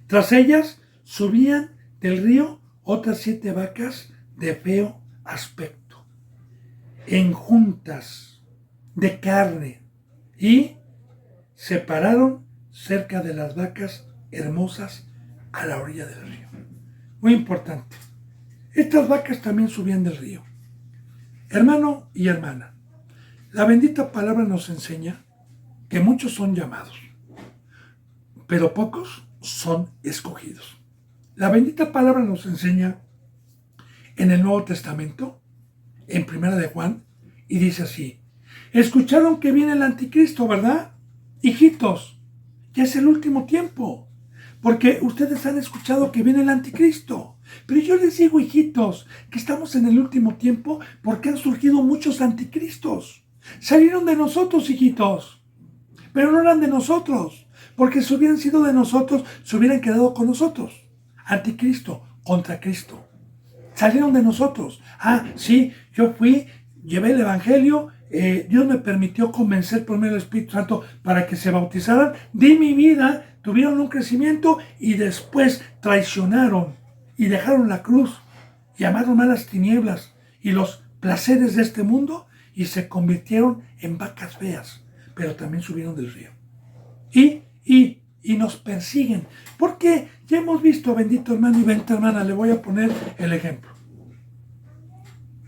tras ellas subían del río otras 7 vacas de feo aspecto, enjuntas, de carne, y se pararon cerca de las vacas hermosas a la orilla del río. Muy importante. Estas vacas también subían del río. Hermano y hermana, la bendita palabra nos enseña que muchos son llamados, pero pocos son escogidos. La bendita palabra nos enseña en el Nuevo Testamento, en Primera de Juan, y dice así: escucharon que viene el anticristo, ¿verdad? Hijitos, ya es el último tiempo, porque ustedes han escuchado que viene el anticristo. Pero yo les digo, hijitos, que estamos en el último tiempo porque han surgido muchos anticristos. Salieron de nosotros, hijitos, pero no eran de nosotros, porque si hubieran sido de nosotros, se hubieran quedado con nosotros. Anticristo contra Cristo. Salieron de nosotros. Ah, sí, yo fui, llevé el evangelio, Dios me permitió convencer por medio del Espíritu Santo para que se bautizaran, di mi vida, tuvieron un crecimiento y después traicionaron y dejaron la cruz y amaron a las tinieblas y los placeres de este mundo y se convirtieron en vacas feas, pero también subieron del río. Y nos persiguen, porque ya hemos visto, bendito hermano y bendita hermana, le voy a poner el ejemplo.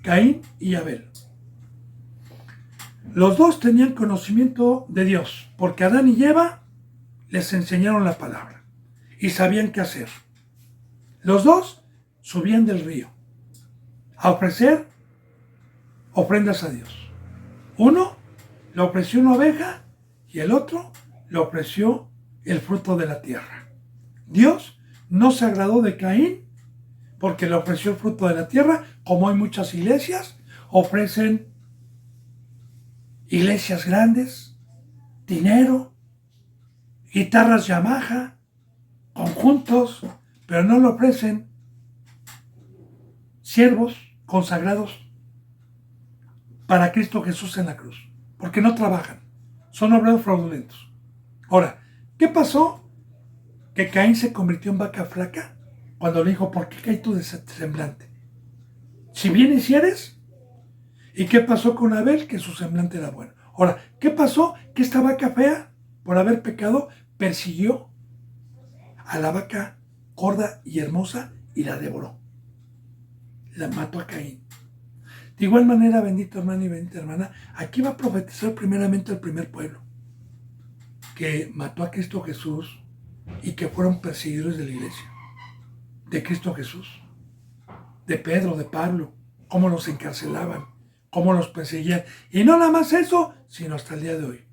Caín y Abel. Los dos tenían conocimiento de Dios, porque Adán y Eva les enseñaron la palabra y sabían qué hacer. Los dos subían del río a ofrecer ofrendas a Dios. Uno le ofreció una oveja y el otro le ofreció el fruto de la tierra. Dios no se agradó de Caín porque le ofreció el fruto de la tierra, como hay muchas iglesias, ofrecen iglesias grandes, dinero, guitarras Yamaha, conjuntos, pero no le ofrecen siervos consagrados para Cristo Jesús en la cruz, porque no trabajan, son obreros fraudulentos. Ahora, ¿qué pasó? Que Caín se convirtió en vaca flaca cuando le dijo, ¿por qué caí tú de ese semblante? Si bien hicieres. ¿Y qué pasó con Abel? Que su semblante era bueno. Ahora, ¿qué pasó? Que esta vaca fea, por haber pecado, persiguió a la vaca gorda y hermosa y la devoró. La mató a Caín. De igual manera, bendito hermano y bendita hermana, aquí va a profetizar primeramente el primer pueblo, que mató a Cristo Jesús y que fueron perseguidores de la iglesia, de Cristo Jesús, de Pedro, de Pablo, cómo los encarcelaban, cómo los perseguían. Y no nada más eso, sino hasta el día de hoy.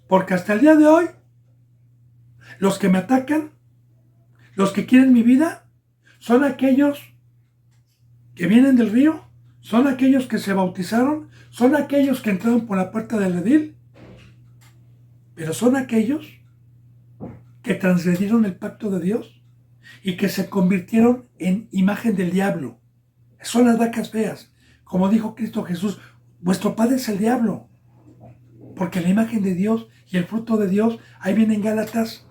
Porque hasta el día de hoy, los que me atacan, los que quieren mi vida, son aquellos que vienen del río, son aquellos que se bautizaron, son aquellos que entraron por la puerta del redil, pero son aquellos que transgredieron el pacto de Dios y que se convirtieron en imagen del diablo. Son las vacas feas. Como dijo Cristo Jesús, vuestro padre es el diablo, porque la imagen de Dios y el fruto de Dios, ahí viene en Gálatas,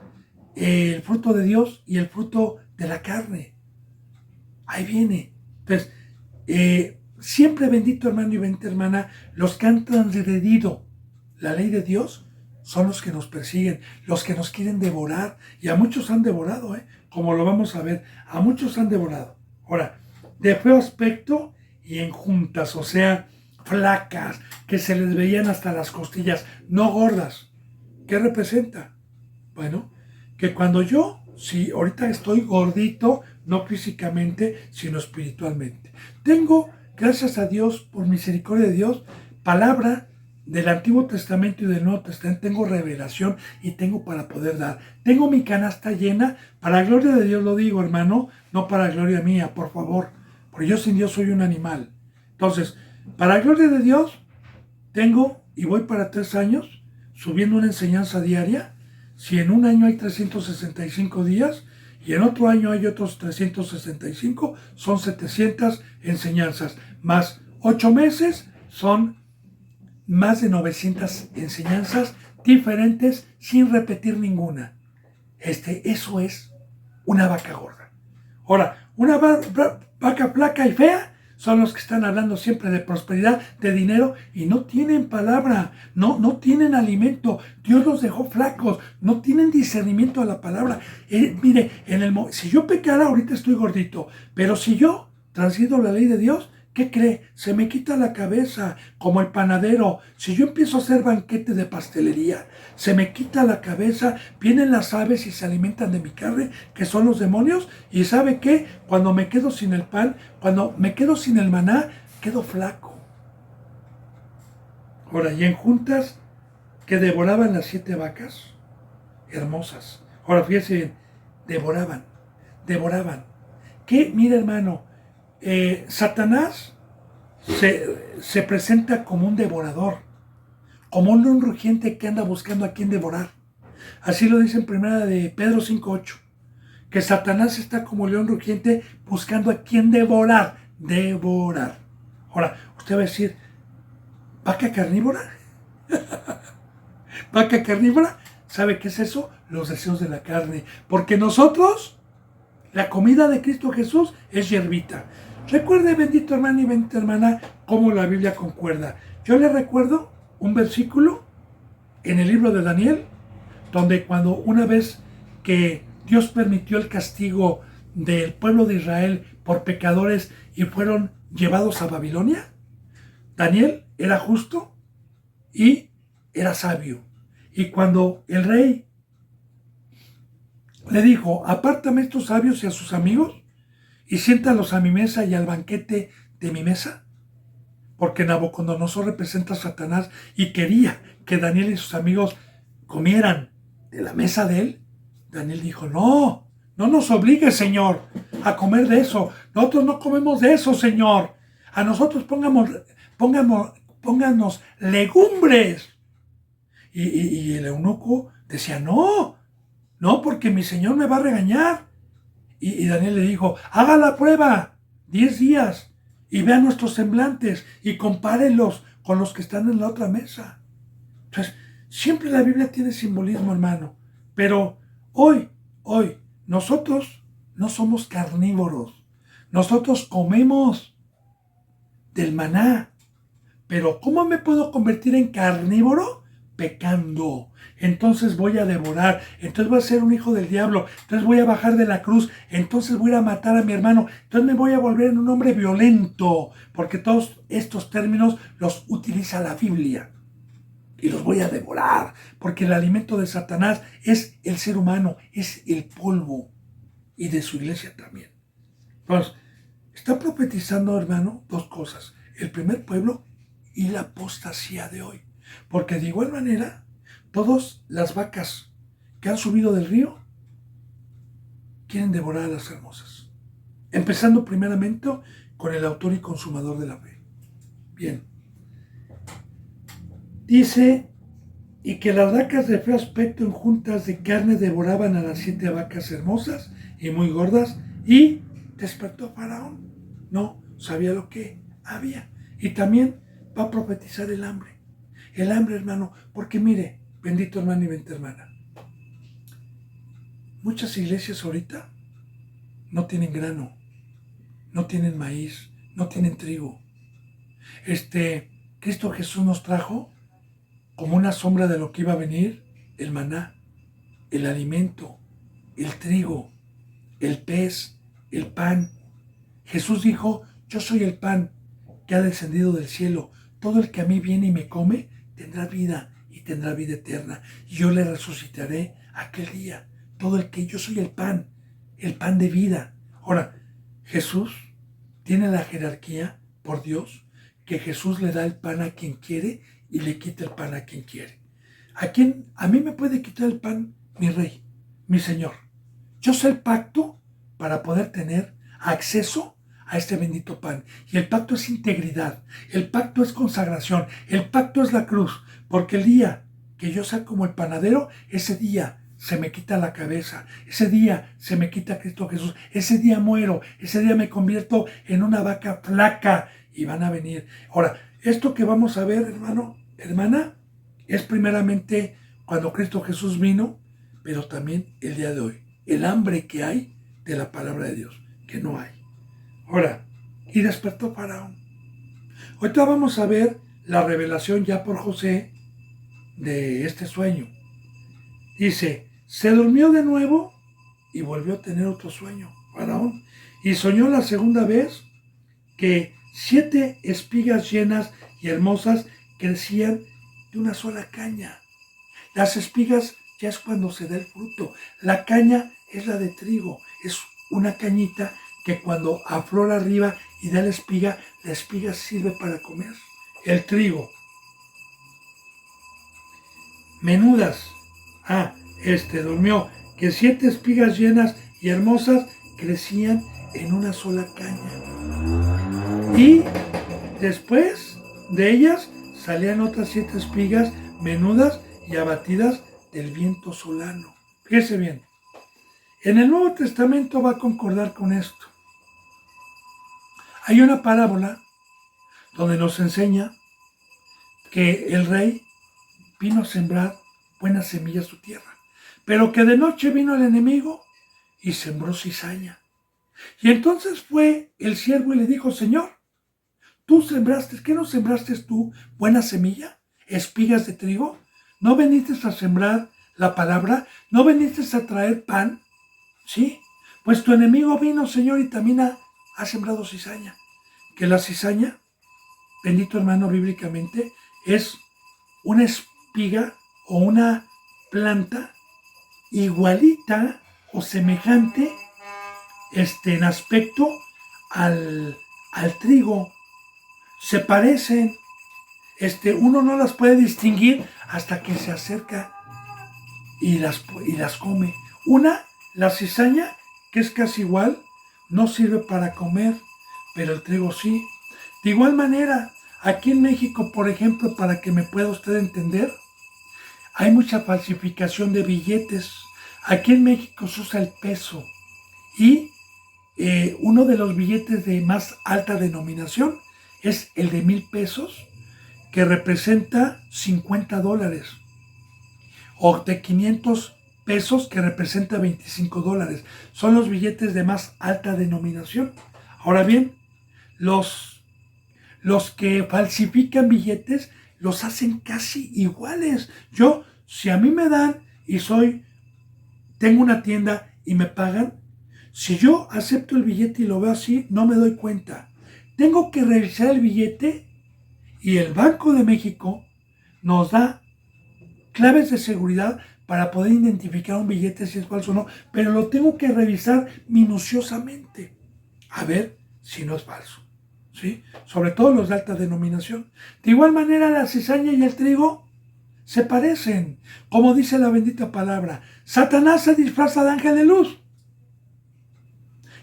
el fruto de Dios y el fruto de la carne. Ahí viene. Entonces, siempre, bendito hermano y bendita hermana, los que han transgredido la ley de Dios son los que nos persiguen, los que nos quieren devorar. Y a muchos han devorado, como lo vamos a ver, a muchos han devorado. Ahora, de feo aspecto y en juntas, o sea, flacas, que se les veían hasta las costillas, no gordas. ¿Qué representa? Bueno, que cuando yo, si ahorita estoy gordito, no físicamente, sino espiritualmente. Tengo, gracias a Dios, por misericordia de Dios, palabra del Antiguo Testamento y del Nuevo Testamento, tengo revelación y tengo para poder dar. Tengo mi canasta llena, para gloria de Dios lo digo, hermano, no para gloria mía, por favor, porque yo sin Dios soy un animal. Entonces, para gloria de Dios, tengo y voy para 3 años subiendo una enseñanza diaria. Si en un año hay 365 días y en otro año hay otros 365, son 700 enseñanzas, más 8 meses son más de 900 enseñanzas diferentes sin repetir ninguna. Eso es una vaca gorda. Ahora, una vaca flaca y fea son los que están hablando siempre de prosperidad, de dinero, y no tienen palabra, no tienen alimento. Dios los dejó flacos, no tienen discernimiento de la palabra. Mire, si yo pecara, ahorita estoy gordito, pero si yo transgredo la ley de Dios, ¿qué cree? Se me quita la cabeza, como el panadero. Si yo empiezo a hacer banquete de pastelería, se me quita la cabeza, vienen las aves y se alimentan de mi carne, que son los demonios, y ¿sabe qué? Cuando me quedo sin el pan, cuando me quedo sin el maná, quedo flaco. Ahora, y en juntas que devoraban las 7 vacas, hermosas. Ahora, fíjese bien, devoraban. ¿Qué? Mira, hermano, Satanás se presenta como un devorador, como un león rugiente que anda buscando a quien devorar. Así lo dice en primera de Pedro 5:8, que Satanás está como león rugiente buscando a quien devorar. Ahora, usted va a decir, ¿vaca carnívora? ¿Vaca carnívora? ¿Sabe qué es eso? Los deseos de la carne. Porque nosotros, la comida de Cristo Jesús es hierbita. Recuerde, bendito hermano y bendita hermana, cómo la Biblia concuerda. Yo le recuerdo un versículo en el libro de Daniel, donde cuando una vez que Dios permitió el castigo del pueblo de Israel por pecadores y fueron llevados a Babilonia, Daniel era justo y era sabio. Y cuando el rey le dijo, apártame a estos sabios y a sus amigos, y siéntalos a mi mesa y al banquete de mi mesa, porque Nabucodonosor representa a Satanás y quería que Daniel y sus amigos comieran de la mesa de él. Daniel dijo, no nos obligue, Señor, a comer de eso. Nosotros no comemos de eso, Señor. A nosotros pónganos legumbres. Y el eunuco decía, no, porque mi Señor me va a regañar. Y Daniel le dijo, haga la prueba, 10 días, y vea nuestros semblantes y compárenlos con los que están en la otra mesa. Entonces, siempre la Biblia tiene simbolismo, hermano. Pero hoy, nosotros no somos carnívoros. Nosotros comemos del maná. Pero ¿cómo me puedo convertir en carnívoro? Pecando. Entonces voy a devorar, entonces voy a ser un hijo del diablo, entonces voy a bajar de la cruz, entonces voy a matar a mi hermano, entonces me voy a volver en un hombre violento, porque todos estos términos los utiliza la Biblia. Y los voy a devorar, porque el alimento de Satanás es el ser humano, es el polvo, y de su iglesia también. Entonces, está profetizando, hermano, 2 cosas. El primer pueblo y la apostasía de hoy. Porque de igual manera, todas las vacas que han subido del río quieren devorar a las hermosas. Empezando primeramente con el autor y consumador de la fe. Bien. Dice, y que las vacas de feo aspecto en juntas de carne devoraban a las 7 vacas hermosas y muy gordas, y despertó Faraón. No sabía lo que había. Y también va a profetizar el hambre. El hambre, hermano, porque mire, bendito hermano y bendita hermana, muchas iglesias ahorita no tienen grano, no tienen maíz, no tienen trigo. Cristo Jesús nos trajo como una sombra de lo que iba a venir, el maná, el alimento, el trigo, el pez, el pan. Jesús dijo, yo soy el pan que ha descendido del cielo. Todo el que a mí viene y me come tendrá vida y tendrá vida eterna. Y yo le resucitaré aquel día. Todo el que yo soy el pan de vida. Ahora, Jesús tiene la jerarquía por Dios que Jesús le da el pan a quien quiere y le quita el pan a quien quiere. A mí me puede quitar el pan mi rey, mi señor. Yo sé el pacto para poder tener acceso a este bendito pan. Y el pacto es integridad, el pacto es consagración, el pacto es la cruz, porque el día que yo sea como el panadero, ese día se me quita la cabeza, ese día se me quita Cristo Jesús, ese día muero, ese día me convierto en una vaca flaca y van a venir. Ahora, esto que vamos a ver, hermano, hermana, es primeramente cuando Cristo Jesús vino, pero también el día de hoy. El hambre que hay de la palabra de Dios, que no hay. Ahora, y despertó Faraón. Ahorita vamos a ver la revelación ya por José de este sueño. Dice, se durmió de nuevo y volvió a tener otro sueño, Faraón. Y soñó la segunda vez que 7 espigas llenas y hermosas crecían de una sola caña. Las espigas ya es cuando se da el fruto. La caña es la de trigo. Es una cañita que cuando aflora arriba y da la espiga sirve para comer. El trigo. Menudas. Durmió que 7 espigas llenas y hermosas crecían en una sola caña. Y después de ellas salían otras 7 espigas menudas y abatidas del viento solano. Fíjese bien. En el Nuevo Testamento va a concordar con esto. Hay una parábola donde nos enseña que el rey vino a sembrar buena semilla a su tierra, pero que de noche vino el enemigo y sembró cizaña. Y entonces fue el siervo y le dijo, Señor, tú sembraste, ¿qué no sembraste tú buena semilla? ¿Espigas de trigo? ¿No veniste a sembrar la palabra? ¿No veniste a traer pan? Sí, pues tu enemigo vino, Señor, y también ha sembrado cizaña. Que la cizaña, bendito hermano, bíblicamente, es una espiga o una planta igualita o semejante en aspecto al trigo. Se parecen. Uno no las puede distinguir hasta que se acerca y las come. La cizaña, que es casi igual, no sirve para comer, pero el trigo sí. De igual manera, aquí en México, por ejemplo, para que me pueda usted entender, hay mucha falsificación de billetes. Aquí en México se usa el peso y uno de los billetes de más alta denominación es el de 1,000 pesos, que representa $50, o de 500 pesos, que representa $25. Son los billetes de más alta denominación. Ahora bien, los que falsifican billetes los hacen casi iguales. Si a mí me dan y tengo una tienda y me pagan, si yo acepto el billete y lo veo así, no me doy cuenta. Tengo que revisar el billete y el Banco de México nos da claves de seguridad para poder identificar un billete si es falso o no, pero lo tengo que revisar minuciosamente a ver si no es falso, ¿sí? Sobre todo los de alta denominación. De igual manera, la cizaña y el trigo se parecen. Como dice la bendita palabra, Satanás se disfraza de ángel de luz.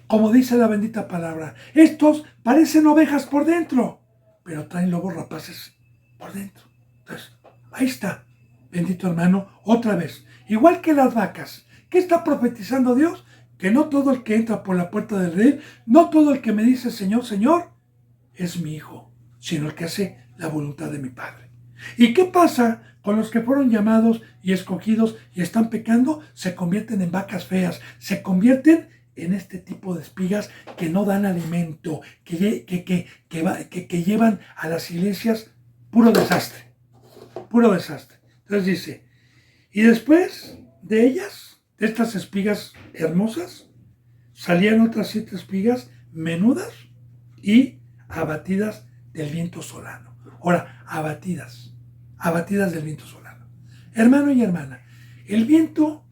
Como dice la bendita palabra, estos parecen ovejas por dentro, pero traen lobos rapaces por dentro. Entonces, ahí está, bendito hermano, otra vez. Igual que las vacas. ¿Qué está profetizando Dios? Que no todo el que entra por la puerta del rey, no todo el que me dice Señor, Señor, es mi hijo, sino el que hace la voluntad de mi Padre. ¿Y qué pasa con los que fueron llamados y escogidos y están pecando? Se convierten en vacas feas, se convierten en este tipo de espigas que no dan alimento, que llevan a las iglesias puro desastre, puro desastre. Entonces dice, y después de ellas, de estas espigas hermosas, salían otras 7 espigas menudas y abatidas del viento solano. Ahora, abatidas del viento solano. Hermano y hermana, el viento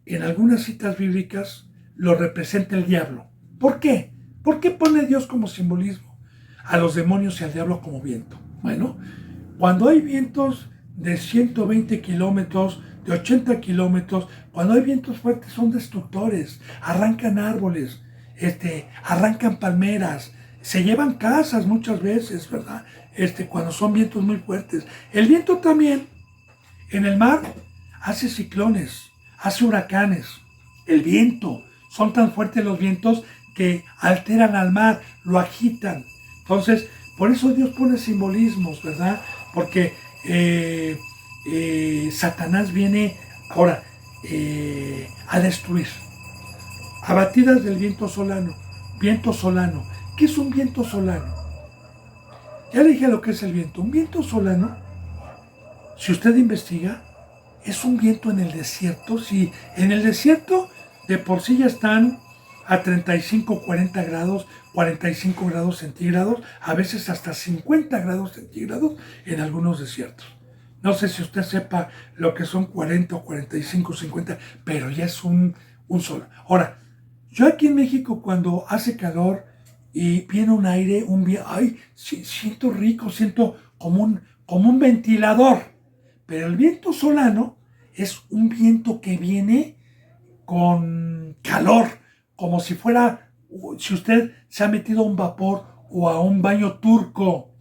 en algunas citas bíblicas lo representa el diablo. ¿Por qué? ¿Por qué pone Dios como simbolismo a los demonios y al diablo como viento? Bueno, cuando hay vientos de 120 kilómetros, de 80 kilómetros, cuando hay vientos fuertes son destructores, arrancan árboles, arrancan palmeras, se llevan casas muchas veces, ¿verdad? Cuando son vientos muy fuertes. El viento también en el mar hace ciclones, hace huracanes. El viento, son tan fuertes los vientos que alteran al mar, lo agitan. Entonces, por eso Dios pone simbolismos, ¿verdad? Porque Satanás viene ahora a destruir. Abatidas del viento solano. Viento solano. ¿Qué es un viento solano? Ya le dije lo que es el viento. Un viento solano, si usted investiga, es un viento en el desierto. Si en el desierto de por sí ya están a 35, 40 grados, 45 grados centígrados, a veces hasta 50 grados centígrados en algunos desiertos. No sé si usted sepa lo que son 40 o 45, 50, pero ya es un sol. Ahora, yo aquí en México cuando hace calor y viene un aire, ay, siento rico, siento como un ventilador. Pero el viento solano es un viento que viene con calor, como si fuera, si usted se ha metido a un vapor o a un baño turco.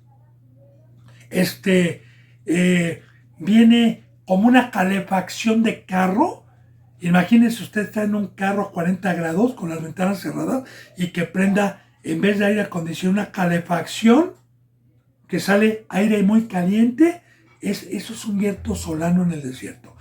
Viene como una calefacción de carro. Imagínese usted está en un carro a 40 grados con las ventanas cerradas y que prenda, en vez de aire acondicionado, una calefacción que sale aire muy caliente. Eso es un viento solano en el desierto.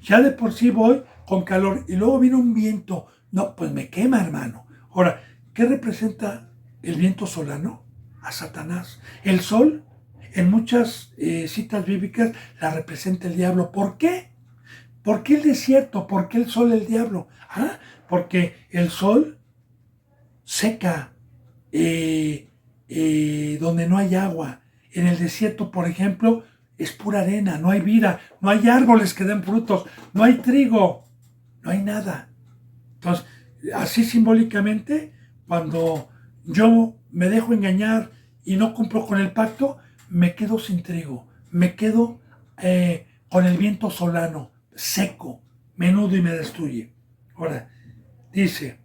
Ya de por sí voy con calor y luego viene un viento. No, pues me quema, hermano. Ahora, ¿qué representa el viento solano? A Satanás. El sol, en muchas citas bíblicas, la representa el diablo. ¿Por qué? ¿Por qué el desierto? ¿Por qué el sol el diablo? Porque el sol seca donde no hay agua. En el desierto, por ejemplo, es pura arena, no hay vida, no hay árboles que den frutos, no hay trigo, no hay nada. Entonces, así simbólicamente, cuando yo me dejo engañar y no cumplo con el pacto, me quedo sin trigo, me quedo con el viento solano, seco, menudo y me destruye. Ahora, dice,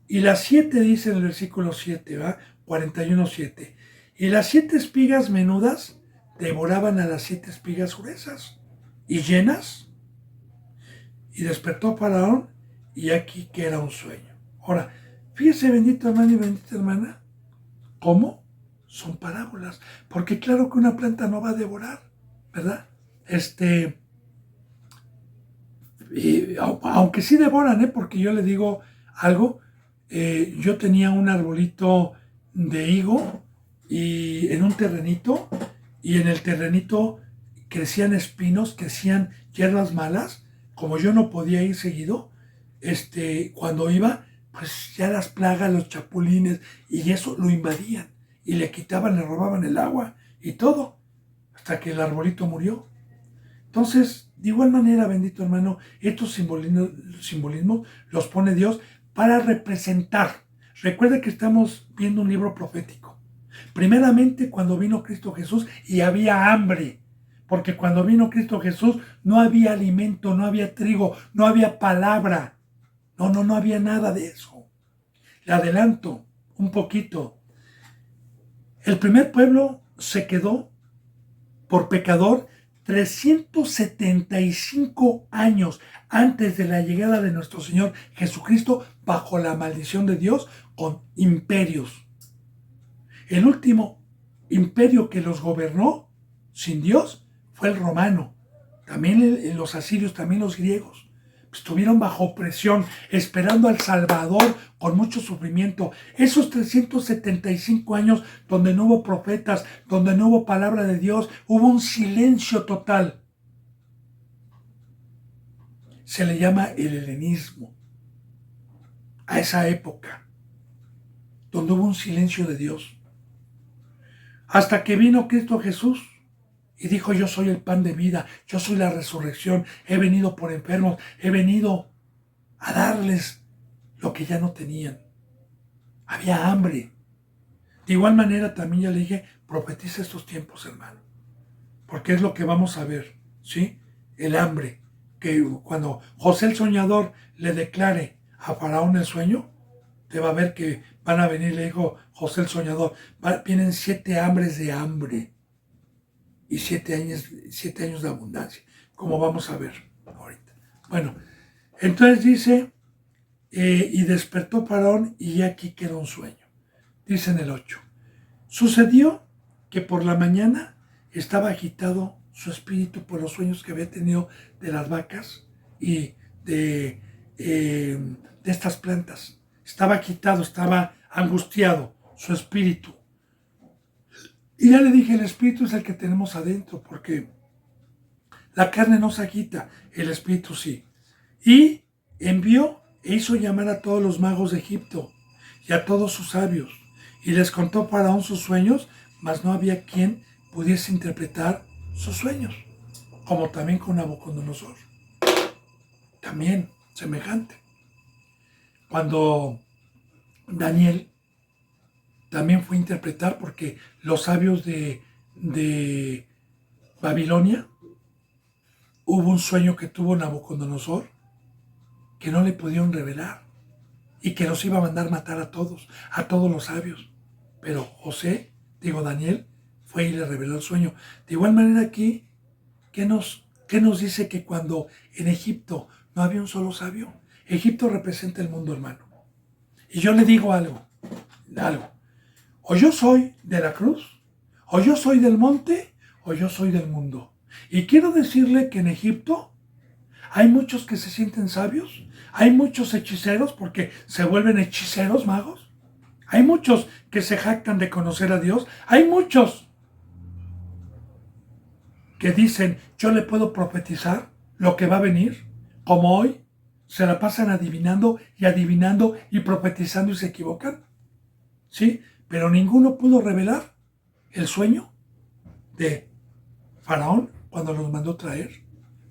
y las 7, dice en el versículo 7, ¿va? 41:7. Y las 7 espigas menudas devoraban a las 7 espigas gruesas y llenas. Y despertó Faraón y aquí que era un sueño. Ahora, fíjese, bendito hermano y bendita hermana, ¿cómo? Son parábolas. Porque claro que una planta no va a devorar, ¿verdad? Aunque sí devoran, porque yo le digo algo, yo tenía un arbolito de higo y en un terrenito, y en el terrenito crecían espinos, crecían hierbas malas. Como yo no podía ir seguido, cuando iba, pues ya las plagas, los chapulines y eso lo invadían y le quitaban, le robaban el agua y todo, hasta que el arbolito murió. Entonces, de igual manera, bendito hermano, estos simbolismos los pone Dios para representar. Recuerda que estamos viendo un libro profético. Primeramente, cuando vino Cristo Jesús y había hambre, porque cuando vino Cristo Jesús no había alimento, no había trigo, no había palabra. No había nada de eso. Le adelanto un poquito. El primer pueblo se quedó por pecador 375 años antes de la llegada de nuestro Señor Jesucristo bajo la maldición de Dios con imperios. El último imperio que los gobernó sin Dios fue el romano, también los asirios, también los griegos. estuvieron bajo presión, esperando al Salvador con mucho sufrimiento. Esos 375 años donde no hubo profetas, donde no hubo palabra de Dios, hubo un silencio total. Se le llama el helenismo a esa época, donde hubo un silencio de Dios. Hasta que vino Cristo Jesús y dijo: yo soy el pan de vida, yo soy la resurrección, he venido por enfermos, he venido a darles lo que ya no tenían. Había hambre. De igual manera también ya le dije: profetiza estos tiempos, hermano, porque es lo que vamos a ver, ¿sí? El hambre, que cuando José el soñador le declare a Faraón el sueño, te va a ver que van a venir, le dijo José el soñador, vienen 7 hambres de hambre y 7 años de abundancia, como vamos a ver ahorita. Bueno, entonces dice, y despertó Faraón y aquí quedó un sueño. Dice en el 8, sucedió que por la mañana estaba agitado su espíritu por los sueños que había tenido de las vacas y de estas plantas. Estaba agitado, estaba angustiado su espíritu. Y ya le dije, el espíritu es el que tenemos adentro, porque la carne no se agita, el espíritu sí. Y envió e hizo llamar a todos los magos de Egipto y a todos sus sabios, y les contó Faraón sus sueños, mas no había quien pudiese interpretar sus sueños, como también con Nabucodonosor. También semejante. Cuando Daniel también fue a interpretar, porque los sabios de Babilonia, hubo un sueño que tuvo Nabucodonosor que no le pudieron revelar y que los iba a mandar matar a todos los sabios. Pero Daniel, fue y le reveló el sueño. De igual manera aquí, ¿qué nos dice? Que cuando en Egipto no había un solo sabio. Egipto representa el mundo, hermano. Y yo le digo algo. O yo soy de la cruz, o yo soy del monte, o yo soy del mundo. Y quiero decirle que en Egipto hay muchos que se sienten sabios, hay muchos hechiceros porque se vuelven hechiceros magos, hay muchos que se jactan de conocer a Dios, hay muchos que dicen: yo le puedo profetizar lo que va a venir, como hoy se la pasan adivinando y profetizando y se equivocan, ¿sí? Pero ninguno pudo revelar el sueño de Faraón cuando los mandó traer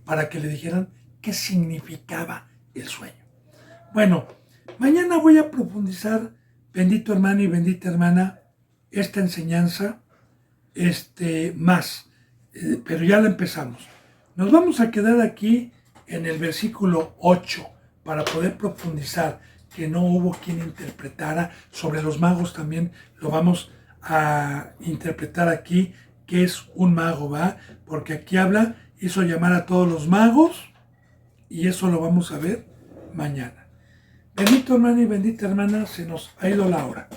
para que le dijeran qué significaba el sueño. Bueno, mañana voy a profundizar, bendito hermano y bendita hermana, esta enseñanza más, pero ya la empezamos. Nos vamos a quedar aquí en el versículo 8 para poder profundizar, que no hubo quien interpretara. Sobre los magos también lo vamos a interpretar aquí, que es un mago, ¿va? Porque aquí habla, hizo llamar a todos los magos, y eso lo vamos a ver mañana. Bendito hermano y bendita hermana, se nos ha ido la hora.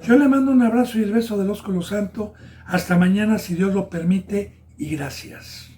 Yo le mando un abrazo y el beso del ósculo santo. Hasta mañana, si Dios lo permite, y gracias.